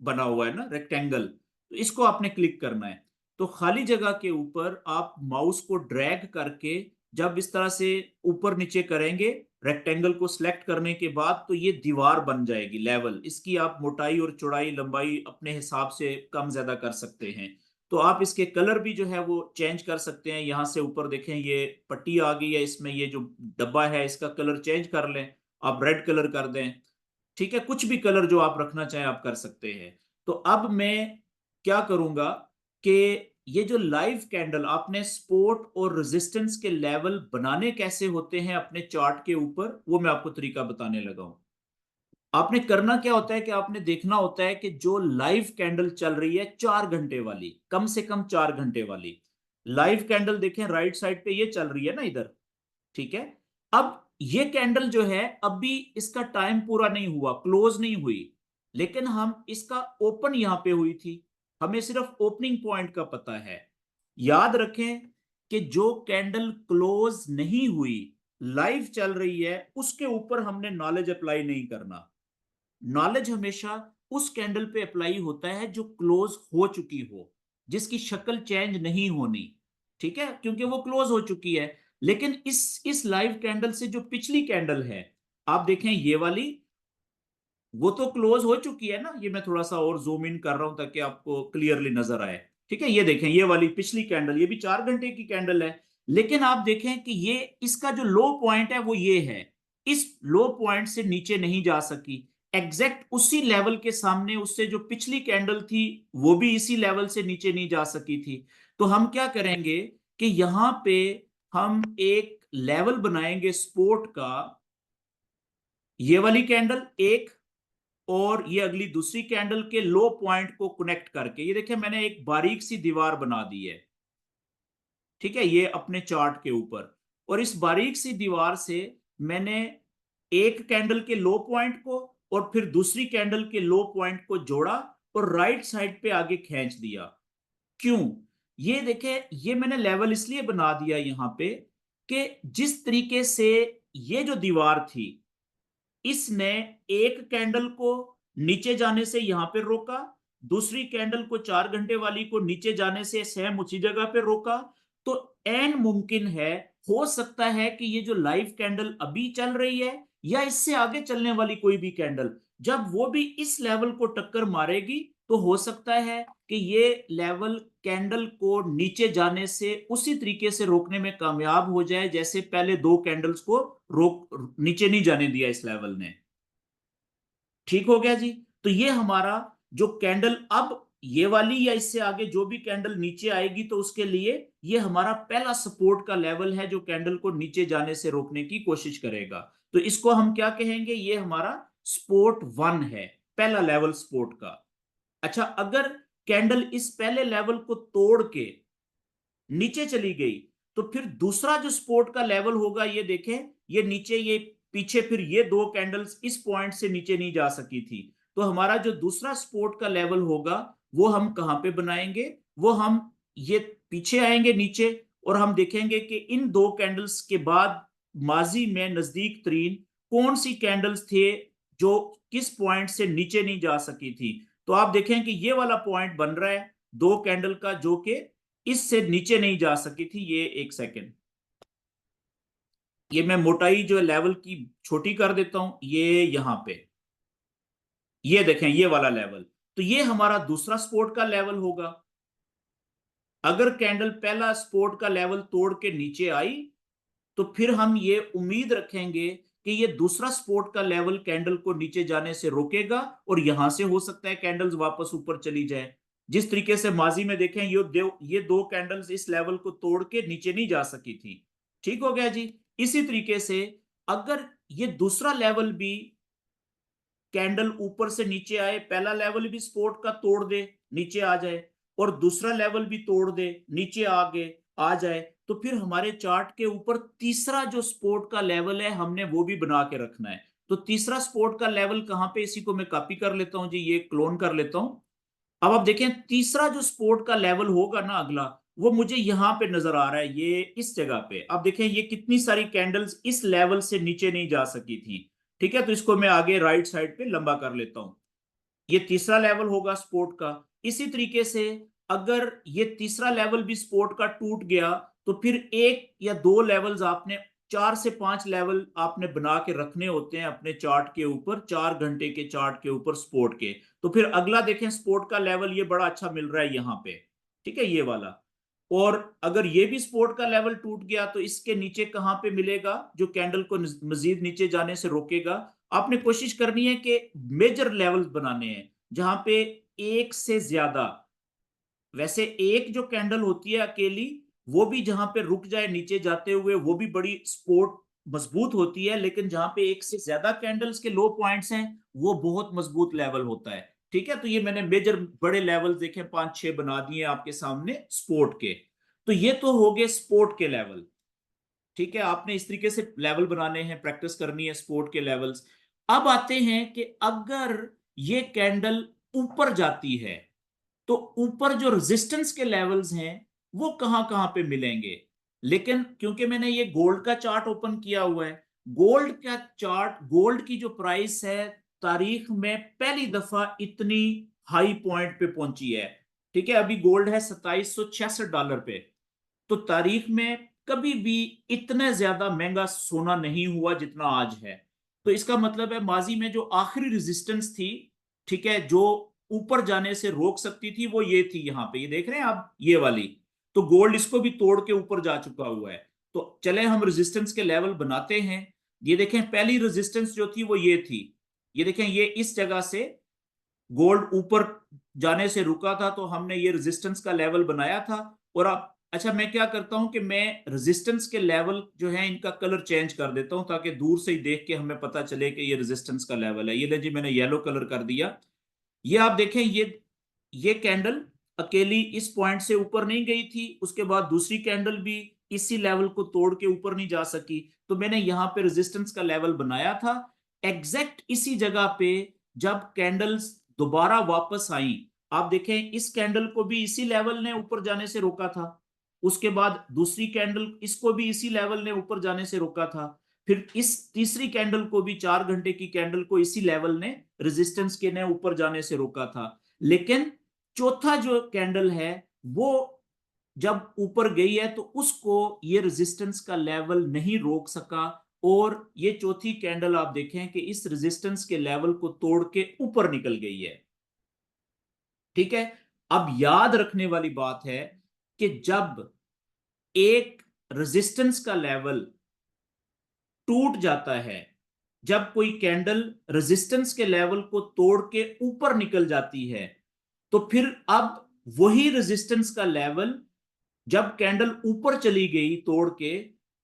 Speaker 1: बना हुआ है ना, रेक्टेंगल, तो इसको आपने क्लिक करना है। तो खाली जगह के ऊपर आप माउस को ड्रैग करके जब इस तरह से ऊपर नीचे करेंगे, रेक्टेंगल को सिलेक्ट करने के बाद, तो ये दीवार बन जाएगी लेवल। इसकी आप मोटाई और चौड़ाई लंबाई अपने हिसाब से कम ज्यादा कर सकते हैं। तो आप इसके कलर भी जो है वो चेंज कर सकते हैं। यहाँ से ऊपर देखें ये पट्टी आ गई है, इसमें ये जो डब्बा है इसका कलर चेंज कर लें, आप रेड कलर कर दें। ठीक है, कुछ भी कलर जो आप रखना चाहें आप कर सकते हैं। तो अब मैं क्या करूंगा कि ये जो लाइव कैंडल, आपने सपोर्ट और रेजिस्टेंस के लेवल बनाने कैसे होते हैं अपने चार्ट के ऊपर, वो मैं आपको तरीका बताने लगा हूं। आपने करना क्या होता है कि आपने देखना होता है कि जो लाइव कैंडल चल रही है 4 घंटे वाली, कम से कम 4 घंटे वाली लाइव कैंडल देखें, राइट साइड पे ये चल रही है ना इधर। ठीक है, अब ये कैंडल जो है अभी इसका टाइम पूरा नहीं हुआ, क्लोज नहीं हुई, लेकिन हम इसका ओपन यहां पे हुई थी, हमें सिर्फ ओपनिंग पॉइंट का पता है। याद रखें कि जो कैंडल क्लोज नहीं हुई, लाइव चल रही है, उसके ऊपर हमने नॉलेज अप्लाई नहीं करना। नॉलेज हमेशा उस कैंडल पे अप्लाई होता है जो क्लोज हो चुकी हो, जिसकी शक्ल चेंज नहीं होनी। ठीक है, क्योंकि वो क्लोज हो चुकी है। लेकिन इस लाइव कैंडल से जो पिछली कैंडल है, आप देखें ये वाली, वो तो क्लोज हो चुकी है ना। ये मैं थोड़ा सा और जूम इन कर रहा हूं ताकि आपको क्लियरली नजर आए। ठीक है, ये देखें ये वाली पिछली कैंडल, ये भी 4 घंटे की कैंडल है। लेकिन आप देखें कि ये, इसका जो लो पॉइंट है वो ये है, इस लो पॉइंट से नीचे नहीं जा सकी। एग्जैक्ट उसी लेवल के सामने उससे जो पिछली कैंडल थी, वो भी इसी लेवल से नीचे नहीं जा सकी थी। तो हम क्या करेंगे कि यहां पे हम एक लेवल बनाएंगे सपोर्ट का। ये वाली कैंडल एक, और ये अगली दूसरी कैंडल के लो पॉइंट को कनेक्ट करके, ये देखिए मैंने एक बारीक सी दीवार बना दी है। ठीक है, ये अपने चार्ट के ऊपर, और इस बारीक सी दीवार से मैंने एक कैंडल के लो पॉइंट को और फिर दूसरी कैंडल के लो पॉइंट को जोड़ा और राइट साइड पे आगे खींच दिया। क्यों? ये देखे, ये मैंने लेवल इसलिए बना दिया यहां पे कि जिस तरीके से ये जो दीवार थी, इसने एक कैंडल को नीचे जाने से यहां पे रोका, दूसरी कैंडल को 4 घंटे वाली को नीचे जाने से सेम उसी जगह पे रोका। तो एन मुमकिन है, हो सकता है कि ये जो लाइव कैंडल अभी चल रही है या इससे आगे चलने वाली कोई भी कैंडल, जब वो भी इस लेवल को टक्कर मारेगी, तो हो सकता है कि ये लेवल कैंडल को नीचे जाने से उसी तरीके से रोकने में कामयाब हो जाए जैसे पहले दो कैंडल्स को रोक, नीचे नहीं जाने दिया इस लेवल ने। ठीक हो गया जी। तो ये हमारा जो कैंडल अब ये वाली या इससे आगे जो भी कैंडल नीचे आएगी, तो उसके लिए ये हमारा पहला सपोर्ट का लेवल है जो कैंडल को नीचे जाने से रोकने की कोशिश करेगा। तो इसको हम क्या कहेंगे, ये हमारा सपोर्ट 1 है, पहला लेवल सपोर्ट का। अच्छा, अगर कैंडल इस पहले लेवल को तोड़ के नीचे चली गई, तो फिर दूसरा जो सपोर्ट का लेवल होगा, ये देखें, ये नीचे, ये पीछे, फिर ये दो कैंडल्स इस पॉइंट से नीचे नहीं जा सकी थी। तो हमारा जो दूसरा सपोर्ट का लेवल होगा, वो हम कहां पे बनाएंगे, वो हम ये पीछे आएंगे नीचे, और हम देखेंगे कि इन दो कैंडल्स के बाद माजी में नजदीक तरीन कौन सी कैंडल्स थे जो किस पॉइंट से नीचे नहीं जा सकी थी। तो आप देखें कि ये वाला पॉइंट बन रहा है दो कैंडल का, जो कि इससे नीचे नहीं जा सकी थी। ये एक सेकेंड, ये मैं मोटाई जो लेवल की छोटी कर देता हूं, ये यहां पे, ये देखें ये वाला लेवल। तो ये हमारा दूसरा सपोर्ट का लेवल होगा। अगर कैंडल पहला सपोर्ट का लेवल तोड़ के नीचे आई, तो फिर हम ये उम्मीद रखेंगे कि ये दूसरा सपोर्ट का लेवल कैंडल को नीचे जाने से रोकेगा, और यहां से हो सकता है कैंडल्स वापस ऊपर चली जाए। जिस तरीके से माजी में देखें, ये दो कैंडल्स इस लेवल को तोड़ के नीचे नहीं जा सकी थी। ठीक हो गया जी। इसी तरीके से अगर ये दूसरा लेवल भी कैंडल ऊपर से नीचे आए, पहला लेवल भी सपोर्ट का तोड़ दे, नीचे आ जाए, और दूसरा लेवल भी तोड़ दे, नीचे आगे आ जाए, तो फिर हमारे चार्ट के ऊपर तीसरा जो सपोर्ट का लेवल है हमने वो भी बना के रखना है। तो तीसरा सपोर्ट का लेवल कहां पे, इसी को मैं कॉपी कर लेता हूं जी, ये क्लोन कर लेता हूं। अब आप देखें तीसरा जो सपोर्ट का लेवल होगा ना अगला, वो मुझे यहां पे नजर आ रहा है, ये इस जगह पे। अब देखें ये कितनी सारी कैंडल्स इस लेवल से नीचे नहीं जा सकी थी। ठीक है, तो इसको मैं आगे राइट साइड पे लंबा कर लेता हूं। ये तीसरा लेवल होगा सपोर्ट का। इसी तरीके से अगर ये तीसरा लेवल भी सपोर्ट का टूट गया, तो फिर एक या दो लेवल्स आपने, 4 से 5 लेवल आपने बना के रखने होते हैं अपने चार्ट के ऊपर, 4 घंटे के चार्ट के ऊपर सपोर्ट के। तो फिर अगला देखें सपोर्ट का लेवल ये बड़ा अच्छा मिल रहा है यहाँ पे, ठीक है, ये वाला। और अगर ये भी सपोर्ट का लेवल टूट गया, तो इसके नीचे कहां पे मिलेगा जो कैंडल को मजीद नीचे जाने से रोकेगा। आपने कोशिश करनी है कि मेजर लेवल्स बनाने हैं जहां पे एक से ज्यादा, वैसे एक जो कैंडल होती है अकेली, वो भी जहां पे रुक जाए नीचे जाते हुए, वो भी बड़ी सपोर्ट मजबूत होती है, लेकिन जहां पे एक से ज्यादा कैंडल्स के लो पॉइंट्स हैं, वो बहुत मजबूत लेवल होता है। ठीक है, तो ये मैंने मेजर बड़े लेवल देखे 5-6 बना दिए आपके सामने सपोर्ट के। तो ये तो हो गए सपोर्ट के लेवल। ठीक है, आपने इस तरीके से लेवल बनाने हैं, प्रैक्टिस करनी है स्पोर्ट के लेवल्स। अब आते हैं कि अगर ये कैंडल ऊपर जाती है, तो ऊपर जो रेजिस्टेंस के लेवल्स हैं वो कहां कहां पे मिलेंगे। लेकिन क्योंकि मैंने ये गोल्ड का चार्ट ओपन किया हुआ है, गोल्ड का चार्ट, गोल्ड की जो प्राइस है तारीख में पहली दफा इतनी हाई पॉइंट पे पहुंची है। ठीक है, अभी गोल्ड है $2766 पे। तो तारीख में कभी भी इतना ज्यादा महंगा सोना नहीं हुआ जितना आज है। तो इसका मतलब है माजी में जो आखिरी रेजिस्टेंस थी, ठीक है, जो ऊपर जाने से रोक सकती थी, वो ये थी, यहां पे ये देख रहे हैं आप, ये वाली। तो गोल्ड इसको भी तोड़ के ऊपर जा चुका हुआ है। तो चले हम रेजिस्टेंस के लेवल बनाते हैं। ये देखें पहली रेजिस्टेंस जो थी वो ये थी। ये देखें ये इस जगह से गोल्ड ऊपर जाने से रुका था, तो हमने ये रेजिस्टेंस का लेवल बनाया था। और अब अच्छा, मैं क्या करता हूं कि मैं रेजिस्टेंस के लेवल जो है इनका कलर चेंज कर देता हूं, ताकि दूर से ही देख के हमें पता चले कि ये रेजिस्टेंस का लेवल है। ये ले जी, मैंने येलो कलर कर दिया। ये आप देखें, ये कैंडल अकेली इस पॉइंट से ऊपर नहीं गई थी, उसके बाद दूसरी कैंडल भी इसी लेवल को तोड़ के ऊपर नहीं जा सकी। तो मैंने यहां पे रेजिस्टेंस का लेवल बनाया था एग्जैक्ट इसी जगह पे। जब कैंडल्स दोबारा वापस आई, आप देखें इस कैंडल को भी इसी लेवल ने ऊपर जाने से रोका था, उसके बाद दूसरी कैंडल, इसको भी इसी लेवल ने ऊपर जाने से रोका था, फिर इस तीसरी कैंडल को भी, 4 घंटे की कैंडल को, इसी लेवल ने, रेजिस्टेंस के ने ऊपर जाने से रोका था। लेकिन चौथा जो कैंडल है वो जब ऊपर गई है, तो उसको ये रेजिस्टेंस का लेवल नहीं रोक सका। और ये चौथी कैंडल आप देखें कि इस रेजिस्टेंस के लेवल को तोड़ के ऊपर निकल गई है। ठीक है, अब याद रखने वाली बात है कि जब एक रेजिस्टेंस का लेवल टूट जाता है, जब कोई कैंडल रेजिस्टेंस के लेवल को तोड़ के ऊपर निकल जाती है, तो फिर अब वही रेजिस्टेंस का लेवल, जब कैंडल ऊपर चली गई तोड़ के,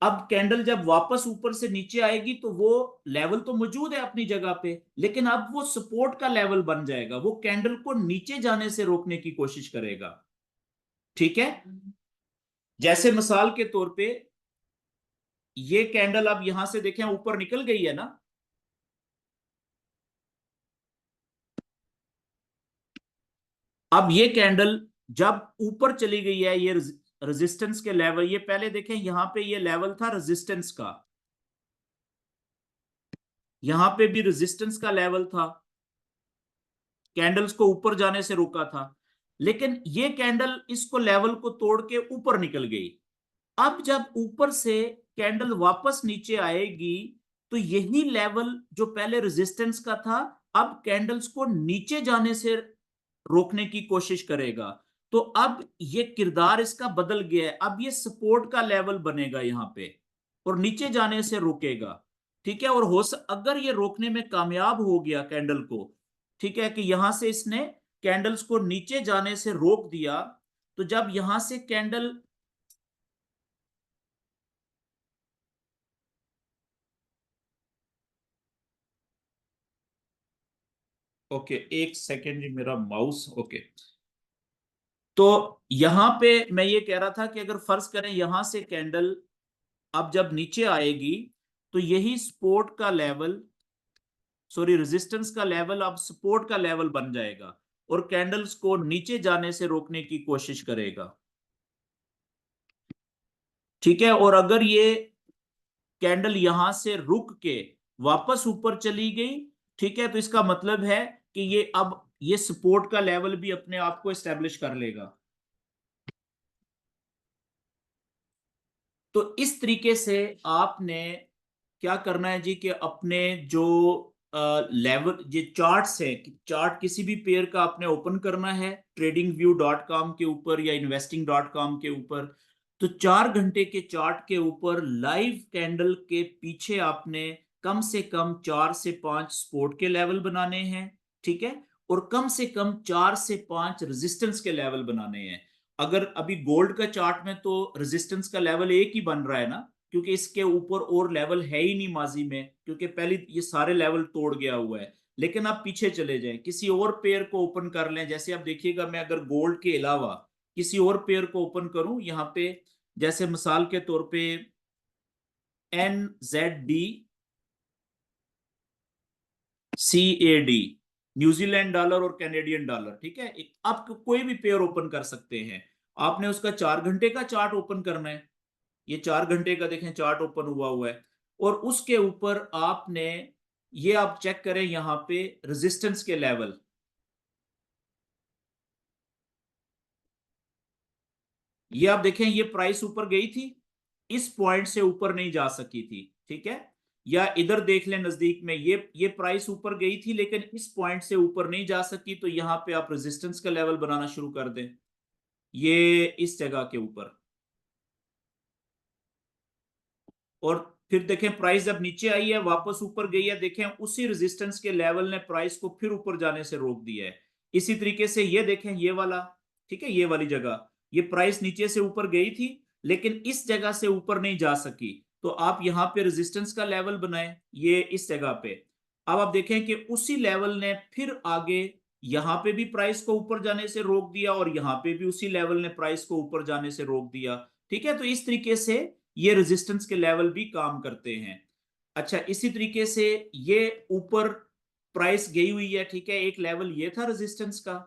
Speaker 1: अब कैंडल जब वापस ऊपर से नीचे आएगी, तो वो लेवल तो मौजूद है अपनी जगह पे, लेकिन अब वो सपोर्ट का लेवल बन जाएगा, वो कैंडल को नीचे जाने से रोकने की कोशिश करेगा। ठीक है, जैसे मिसाल के तौर पे ये कैंडल अब यहां से देखें ऊपर निकल गई है ना। अब ये कैंडल जब ऊपर चली गई है, ये रेजिस्टेंस के लेवल, ये पहले देखें यहां पे ये लेवल था रेजिस्टेंस का, यहां पे भी रेजिस्टेंस का लेवल था, कैंडल्स को ऊपर जाने से रोका था। लेकिन ये कैंडल इसको लेवल को तोड़ के ऊपर निकल गई। अब जब ऊपर से कैंडल वापस नीचे आएगी तो यही लेवल जो पहले रेजिस्टेंस का था अब कैंडल्स को नीचे जाने से रोकने की कोशिश करेगा। तो अब ये किरदार इसका बदल गया है, अब ये सपोर्ट का लेवल बनेगा यहां पे और नीचे जाने से रोकेगा। ठीक है, और अगर ये रोकने में कामयाब हो गया कैंडल को, ठीक है, कि यहां से इसने कैंडल्स को नीचे जाने से रोक दिया, तो जब यहां से कैंडल ओके, एक सेकेंड जी, मेरा माउस। ओके, तो यहां पे मैं ये कह रहा था कि अगर फर्ज करें यहां से कैंडल अब जब नीचे आएगी तो यही सपोर्ट का लेवल, सॉरी रेजिस्टेंस का लेवल अब सपोर्ट का लेवल बन जाएगा और कैंडल्स को नीचे जाने से रोकने की कोशिश करेगा। ठीक है, और अगर ये कैंडल यहां से रुक के वापस ऊपर चली गई, ठीक है, तो इसका मतलब है कि ये अब ये सपोर्ट का लेवल भी अपने आप को एस्टेब्लिश कर लेगा। तो इस तरीके से आपने क्या करना है जी कि अपने जो लेवल ये चार्ट्स है, चार्ट किसी भी पेयर का आपने ओपन करना है tradingview.com के ऊपर या investing.com के ऊपर, तो 4 घंटे के चार्ट के ऊपर लाइव कैंडल के पीछे आपने कम से कम 4 से 5 सपोर्ट के लेवल बनाने हैं। ठीक है, और कम से कम 4 से 5 रेजिस्टेंस के लेवल बनाने हैं। अगर अभी गोल्ड का चार्ट में तो रेजिस्टेंस का लेवल एक ही बन रहा है ना, क्योंकि इसके ऊपर और लेवल है ही नहीं माजी में, क्योंकि पहले ये सारे लेवल तोड़ गया हुआ है। लेकिन आप पीछे चले जाएं, किसी और पेयर को ओपन कर लें, जैसे आप देखिएगा मैं अगर गोल्ड के अलावा किसी और पेयर को ओपन करूं यहाँ पे, जैसे मिसाल के तौर पे NZD CAD, न्यूजीलैंड डॉलर और कैनेडियन डॉलर, ठीक है, आप कोई भी पेयर ओपन कर सकते हैं। आपने उसका 4 घंटे का चार्ट ओपन करना है, ये 4 घंटे का देखें चार्ट ओपन हुआ हुआ है, और उसके ऊपर आपने ये आप चेक करें यहां पे रेजिस्टेंस के लेवल, ये आप देखें ये प्राइस ऊपर गई थी, इस पॉइंट से ऊपर नहीं जा सकी थी। ठीक है, या इधर देख लें नजदीक में, ये प्राइस ऊपर गई थी लेकिन इस पॉइंट से ऊपर नहीं जा सकी, तो यहां पे आप रेजिस्टेंस का लेवल बनाना शुरू कर दें, ये इस जगह के ऊपर। और फिर देखें प्राइस जब नीचे आई है वापस ऊपर गई है, देखें उसी रेजिस्टेंस के लेवल ने प्राइस को फिर ऊपर जाने से रोक दिया है। इसी तरीके से ये देखें ये वाला, ठीक है, ये वाली जगह, ये प्राइस नीचे से ऊपर गई थी लेकिन इस जगह से ऊपर नहीं जा सकी, तो आप यहां पे रेजिस्टेंस का लेवल बनाएं, ये इस जगह पे। अब आप देखें कि उसी लेवल ने फिर आगे यहां पे भी प्राइस को ऊपर जाने से रोक दिया और यहां पे भी उसी लेवल ने प्राइस को ऊपर जाने से रोक दिया। ठीक है, तो इस तरीके से ये रेजिस्टेंस के लेवल भी काम करते हैं। अच्छा, इसी तरीके से ये ऊपर प्राइस गई हुई है, ठीक है, एक लेवल ये था रेजिस्टेंस का।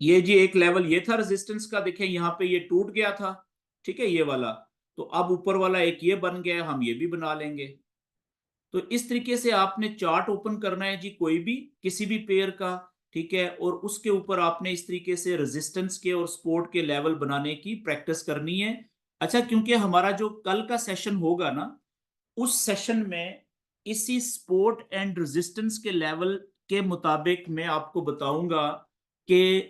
Speaker 1: ये जी एक लेवल ये था रेजिस्टेंस का, देखें यहाँ पे ये टूट गया था, ठीक है, ये वाला। तो अब ऊपर वाला एक ये बन गया, हम ये भी बना लेंगे। तो इस तरीके से आपने चार्ट ओपन करना है जी कोई भी किसी भी पेयर का, ठीक है, और उसके ऊपर आपने इस तरीके से रेजिस्टेंस के और सपोर्ट के लेवल बनाने की प्रैक्टिस करनी है। अच्छा, क्योंकि हमारा जो कल का सेशन होगा ना, उस सेशन में इसी सपोर्ट एंड रेजिस्टेंस के लेवल के मुताबिक मैं आपको बताऊंगा कि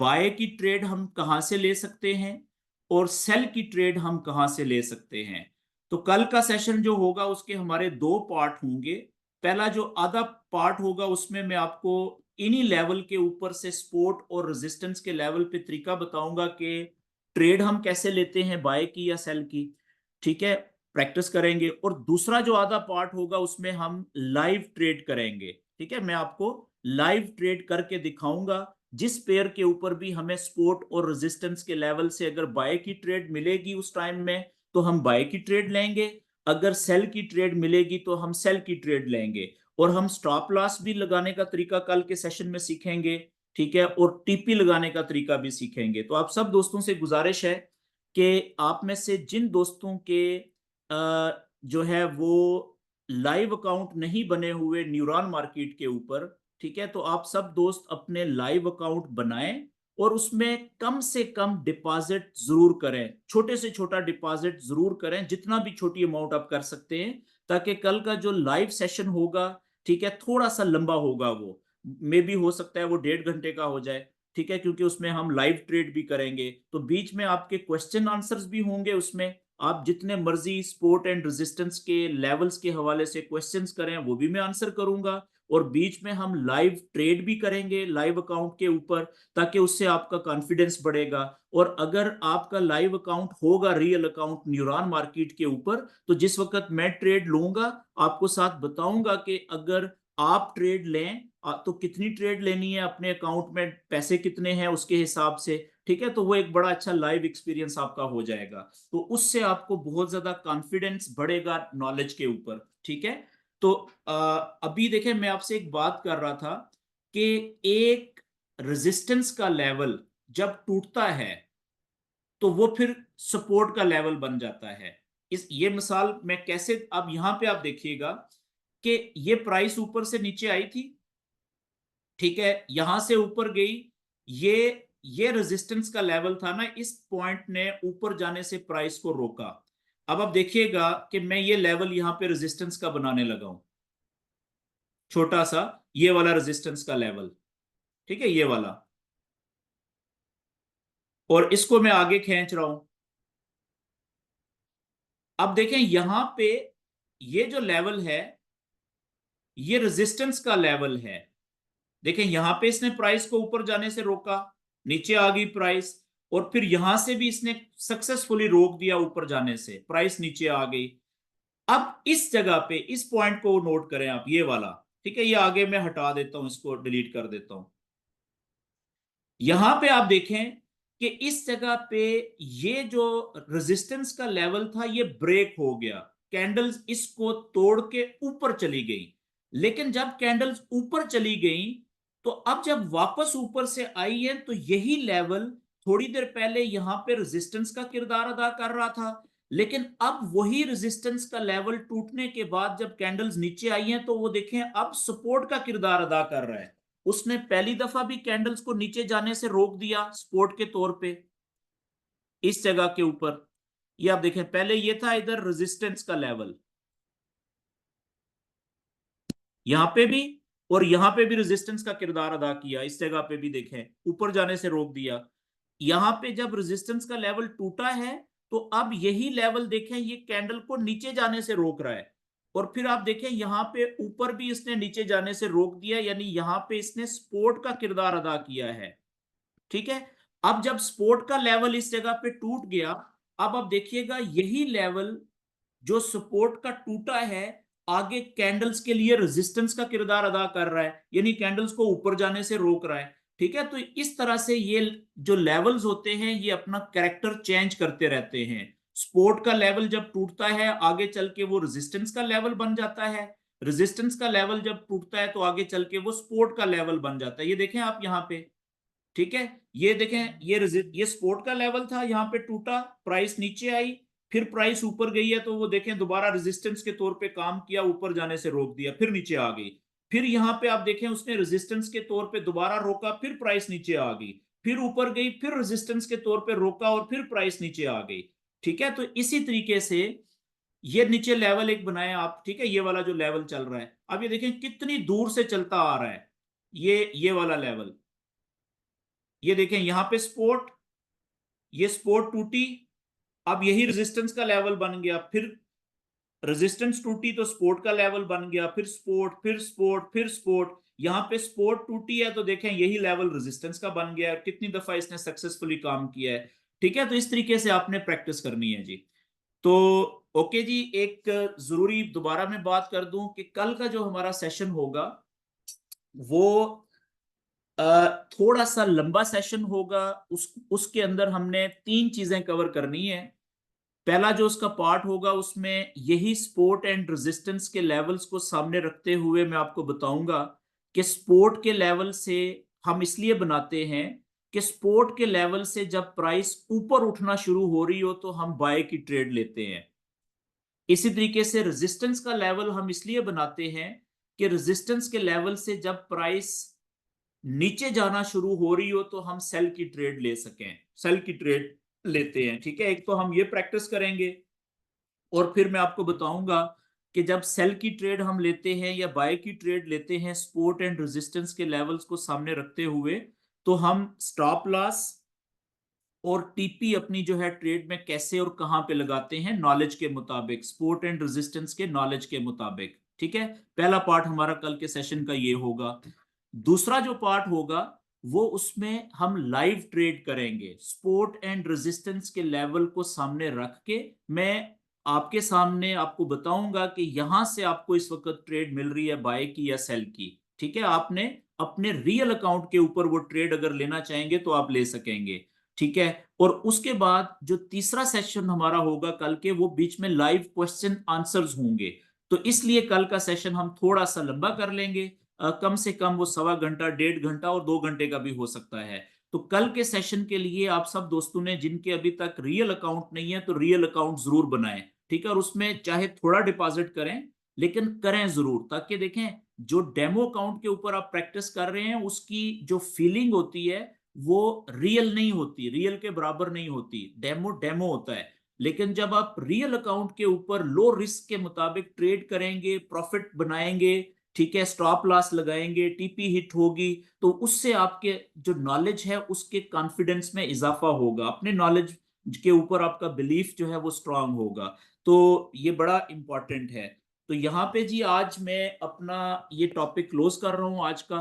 Speaker 1: बाय की ट्रेड हम कहां से ले सकते हैं और सेल की ट्रेड हम कहां से ले सकते हैं। तो कल का सेशन जो होगा उसके हमारे 2 पार्ट होंगे। पहला जो आधा पार्ट होगा उसमें मैं आपको इन्हीं लेवल के ऊपर से सपोर्ट और रेजिस्टेंस के लेवल पे तरीका बताऊंगा कि ट्रेड हम कैसे लेते हैं, बाय की या सेल की। ठीक है, प्रैक्टिस करेंगे। और दूसरा जो आधा पार्ट होगा उसमें हम लाइव ट्रेड करेंगे। ठीक है, मैं आपको लाइव ट्रेड करके दिखाऊंगा, जिस पेयर के ऊपर भी हमें सपोर्ट और रेजिस्टेंस के लेवल से अगर बाय की ट्रेड मिलेगी उस टाइम में तो हम बाय की ट्रेड लेंगे, अगर सेल की ट्रेड मिलेगी तो हम सेल की ट्रेड लेंगे। और हम स्टॉप लॉस भी लगाने का तरीका कल के सेशन में सीखेंगे, ठीक है, और टीपी लगाने का तरीका भी सीखेंगे। तो आप सब दोस्तों से गुजारिश है कि आप में से जिन दोस्तों के जो है वो लाइव अकाउंट नहीं बने हुए न्यूरॉन मार्केट के ऊपर, ठीक है, तो आप सब दोस्त अपने लाइव अकाउंट बनाएं और उसमें कम से कम डिपॉजिट जरूर करें, छोटे से छोटा डिपॉजिट जरूर करें, जितना भी छोटी अमाउंट आप कर सकते हैं, ताकि कल का जो लाइव सेशन होगा, ठीक है, थोड़ा सा लंबा होगा, वो मे भी हो सकता है वो 1.5 घंटे का हो जाए, ठीक है, क्योंकि उसमें हम लाइव ट्रेड भी करेंगे, तो बीच में आपके क्वेश्चन आंसर्स भी होंगे उसमें, आप जितने मर्जी स्पोर्ट एंड रेजिस्टेंस के लेवल्स के हवाले से क्वेश्चंस करें वो भी मैं आंसर करूंगा, और बीच में हम लाइव ट्रेड भी करेंगे लाइव अकाउंट के ऊपर, ताकि उससे आपका कॉन्फिडेंस बढ़ेगा। और अगर आपका लाइव अकाउंट होगा रियल अकाउंट न्यूरॉन मार्केट के ऊपर, तो जिस वक्त मैं ट्रेड लूंगा आपको साथ बताऊंगा कि अगर आप ट्रेड लें तो कितनी ट्रेड लेनी है, अपने अकाउंट में पैसे कितने हैं उसके हिसाब से, ठीक है, तो वो एक बड़ा अच्छा लाइव एक्सपीरियंस आपका हो जाएगा, तो उससे आपको बहुत ज्यादा कॉन्फिडेंस बढ़ेगा नॉलेज के ऊपर, ठीक है। तो अभी देखें, मैं आपसे एक बात कर रहा था कि एक रेजिस्टेंस का लेवल जब टूटता है तो वो फिर सपोर्ट का लेवल बन जाता है। इस ये मिसाल मैं कैसे, अब यहां पे आप देखिएगा कि ये प्राइस ऊपर से नीचे आई थी, ठीक है, यहां से ऊपर गई, ये ये रेजिस्टेंस का लेवल था ना, इस पॉइंट ने ऊपर जाने से प्राइस को रोका। अब आप देखिएगा कि मैं ये लेवल यहां पे रेजिस्टेंस का बनाने लगा हूं, छोटा सा ये वाला रेजिस्टेंस का लेवल, ठीक है, ये वाला, और इसको मैं आगे खींच रहा हूं। अब देखें यहां पे ये जो लेवल है ये रेजिस्टेंस का लेवल है, देखें यहां पे इसने प्राइस को ऊपर जाने से रोका, नीचे आ गई प्राइस, और फिर यहां से भी इसने सक्सेसफुली रोक दिया ऊपर जाने से, प्राइस नीचे आ गई। अब इस जगह पे इस पॉइंट को नोट करें आप, ये वाला, ठीक है, ये आगे मैं हटा देता हूं, इसको डिलीट कर देता हूं। यहां पे आप देखें कि इस जगह पे ये जो रेजिस्टेंस का लेवल था ये ब्रेक हो गया, कैंडल्स इसको तोड़ के ऊपर चली गई, लेकिन जब कैंडल्स ऊपर चली गई तो अब जब वापस ऊपर से आई है तो यही लेवल थोड़ी देर पहले यहां पे रेजिस्टेंस का किरदार अदा कर रहा था, लेकिन अब वही रेजिस्टेंस का लेवल टूटने के बाद जब कैंडल्स नीचे आई हैं तो वो देखें अब सपोर्ट का किरदार अदा कर रहा है, उसने पहली दफा भी कैंडल्स को नीचे जाने से रोक दिया सपोर्ट के तौर पे इस जगह के ऊपर। ये आप देखें, पहले ये था इधर रेजिस्टेंस का लेवल, यहां पे भी, और यहां पे भी रेजिस्टेंस का किरदार अदा किया, इस जगह पे भी देखें ऊपर जाने से रोक दिया। यहां पे जब रेजिस्टेंस का लेवल टूटा है तो अब यही लेवल देखें ये कैंडल को नीचे जाने से रोक रहा है, और फिर आप देखें यहां पे ऊपर भी इसने नीचे जाने से रोक दिया, यानी यहां पे इसने सपोर्ट का किरदार अदा किया है, ठीक है। अब जब सपोर्ट का लेवल इस जगह पे टूट गया, अब आप देखिएगा यही लेवल जो सपोर्ट का टूटा है आगे कैंडल्स के लिए रेजिस्टेंस का किरदार अदा कर रहा है, यानी कैंडल्स को ऊपर जाने से रोक रहा है, ठीक है। तो इस तरह से ये जो लेवल्स होते हैं ये अपना कैरेक्टर चेंज करते रहते हैं, सपोर्ट का लेवल जब टूटता है आगे चल के वो रेजिस्टेंस का लेवल बन जाता है, रेजिस्टेंस का लेवल जब टूटता है तो आगे चल के वो सपोर्ट का लेवल बन जाता है, ये देखें आप यहाँ पे, ठीक है, ये देखें ये सपोर्ट का लेवल था, यहाँ पे टूटा, प्राइस नीचे आई, फिर प्राइस ऊपर गई है तो वो देखें दोबारा रेजिस्टेंस के तौर पे काम किया, ऊपर जाने से रोक दिया, फिर नीचे आ गई, फिर यहाँ पे आप देखें उसने रेजिस्टेंस के तौर पे दोबारा रोका, फिर प्राइस नीचे आ गई, फिर ऊपर गई, फिर रेजिस्टेंस के तौर पे रोका और फिर प्राइस नीचे आ गई, ठीक है। तो इसी तरीके से ये नीचे लेवल एक बनाया आप, ठीक है, ये वाला जो लेवल चल रहा है, अब ये देखें कितनी दूर से चलता आ रहा है, ये वाला लेवल, ये देखें यहां पे स्पोर्ट, ये स्पोर्ट टूटी, अब यही रेजिस्टेंस का लेवल बन गया, फिर रेजिस्टेंस टूटी तो सपोर्ट का लेवल बन गया, फिर सपोर्ट, फिर सपोर्ट, फिर सपोर्ट, यहां पे सपोर्ट टूटी है तो देखें यही लेवल रेजिस्टेंस का बन गया, कितनी दफा इसने सक्सेसफुली काम किया है, ठीक है। तो इस तरीके से आपने प्रैक्टिस करनी है जी। तो ओके जी, एक जरूरी दोबारा मैं बात कर दूं कि कल का जो हमारा सेशन होगा वो थोड़ा सा लंबा सेशन होगा, उसके अंदर हमने 3 चीजें कवर करनी है। पहला जो उसका पार्ट होगा उसमें यही सपोर्ट एंड रेजिस्टेंस के लेवल्स को सामने रखते हुए मैं आपको बताऊंगा कि सपोर्ट के लेवल से हम इसलिए बनाते हैं कि सपोर्ट के लेवल से जब प्राइस ऊपर उठना शुरू हो रही हो तो हम बाय की ट्रेड लेते हैं, इसी तरीके से रेजिस्टेंस का लेवल हम इसलिए बनाते हैं कि रेजिस्टेंस के लेवल से जब प्राइस नीचे जाना शुरू हो रही हो तो हम सेल की ट्रेड ले सकें, सेल की ट्रेड लेते हैं। ठीक है, एक तो हम ये प्रैक्टिस करेंगे और फिर मैं आपको बताऊंगा कि जब सेल की ट्रेड हम लेते हैं या बाय की ट्रेड लेते हैं सपोर्ट एंड रेजिस्टेंस के लेवल्स को सामने रखते हुए, तो हम स्टॉप लॉस और टीपी अपनी जो है ट्रेड में कैसे और कहां पे लगाते हैं नॉलेज के मुताबिक, सपोर्ट एंड रेजिस्टेंस के नॉलेज के मुताबिक। ठीक है, पहला पार्ट हमारा कल के सेशन का ये होगा। दूसरा जो पार्ट होगा वो उसमें हम लाइव ट्रेड करेंगे, सपोर्ट एंड रेजिस्टेंस के लेवल को सामने रख के मैं आपके सामने आपको बताऊंगा कि यहां से आपको इस वक्त ट्रेड मिल रही है बाय की या सेल की। ठीक है, आपने अपने रियल अकाउंट के ऊपर वो ट्रेड अगर लेना चाहेंगे तो आप ले सकेंगे। ठीक है, और उसके बाद जो तीसरा सेशन हमारा होगा कल के, वो बीच में लाइव क्वेश्चन आंसर्स होंगे। तो इसलिए कल का सेशन हम थोड़ा सा लंबा कर लेंगे, कम से कम वो 1.25 घंटा, 1.5 घंटा और 2 घंटे का भी हो सकता है। तो कल के सेशन के लिए आप सब दोस्तों ने जिनके अभी तक रियल अकाउंट नहीं है तो रियल अकाउंट जरूर बनाएं। ठीक है, और उसमें चाहे थोड़ा डिपॉजिट करें लेकिन करें जरूर, ताकि देखें जो डेमो अकाउंट के ऊपर आप प्रैक्टिस कर रहे हैं उसकी जो फीलिंग होती है वो रियल नहीं होती, रियल के बराबर नहीं होती। डेमो डेमो होता है, लेकिन जब आप रियल अकाउंट के ऊपर लो रिस्क के मुताबिक ट्रेड करेंगे, प्रॉफिट बनाएंगे, ठीक है, स्टॉप लॉस लगाएंगे, टीपी हिट होगी, तो उससे आपके जो नॉलेज है उसके कॉन्फिडेंस में इजाफा होगा, अपने नॉलेज के ऊपर आपका बिलीफ जो है वो स्ट्रांग होगा। तो ये बड़ा इंपॉर्टेंट है। तो यहाँ पे जी आज मैं अपना ये टॉपिक क्लोज कर रहा हूँ आज का।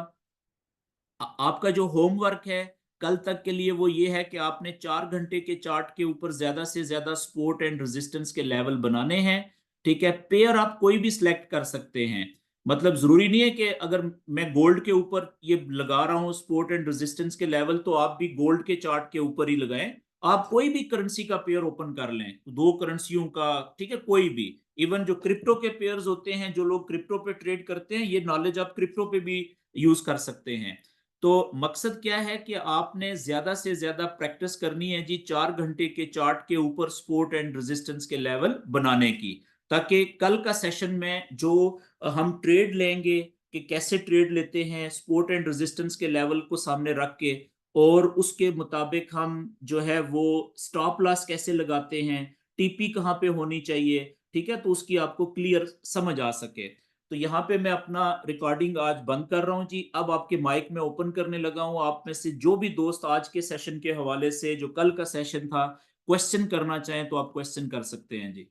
Speaker 1: आपका जो होमवर्क है कल तक के लिए वो ये है कि आपने 4 घंटे के चार्ट के ऊपर ज्यादा से ज्यादा सपोर्ट एंड रेजिस्टेंस के लेवल बनाने हैं। ठीक है, पेयर आप कोई भी सिलेक्ट कर सकते हैं, मतलब जरूरी नहीं है कि अगर मैं गोल्ड के ऊपर ये लगा रहा हूं सपोर्ट एंड रेजिस्टेंस के लेवल तो आप भी गोल्ड के चार्ट के ऊपर ही लगाएं। आप कोई भी करेंसी का पेयर ओपन कर लें, दो करेंसियों का, ठीक है, कोई भी। इवन जो क्रिप्टो के पेयर्स होते हैं, जो लोग क्रिप्टो पे ट्रेड करते हैं, ये नॉलेज आप क्रिप्टो पे भी यूज कर सकते हैं। तो मकसद क्या है कि आपने ज्यादा से ज्यादा प्रैक्टिस करनी है जी 4 घंटे के चार्ट के ऊपर सपोर्ट एंड रेजिस्टेंस के लेवल बनाने की, ताकि कल का सेशन में जो हम ट्रेड लेंगे कि कैसे ट्रेड लेते हैं सपोर्ट एंड रेजिस्टेंस के लेवल को सामने रख के, और उसके मुताबिक हम जो है वो स्टॉप लॉस कैसे लगाते हैं, टीपी कहाँ पे होनी चाहिए, ठीक है, तो उसकी आपको क्लियर समझ आ सके। तो यहाँ पे मैं अपना रिकॉर्डिंग आज बंद कर रहा हूँ जी। अब आपके माइक में ओपन करने लगा हूँ, आप में से जो भी दोस्त आज के सेशन के हवाले से जो कल का सेशन था क्वेश्चन करना चाहें तो आप क्वेश्चन कर सकते हैं जी।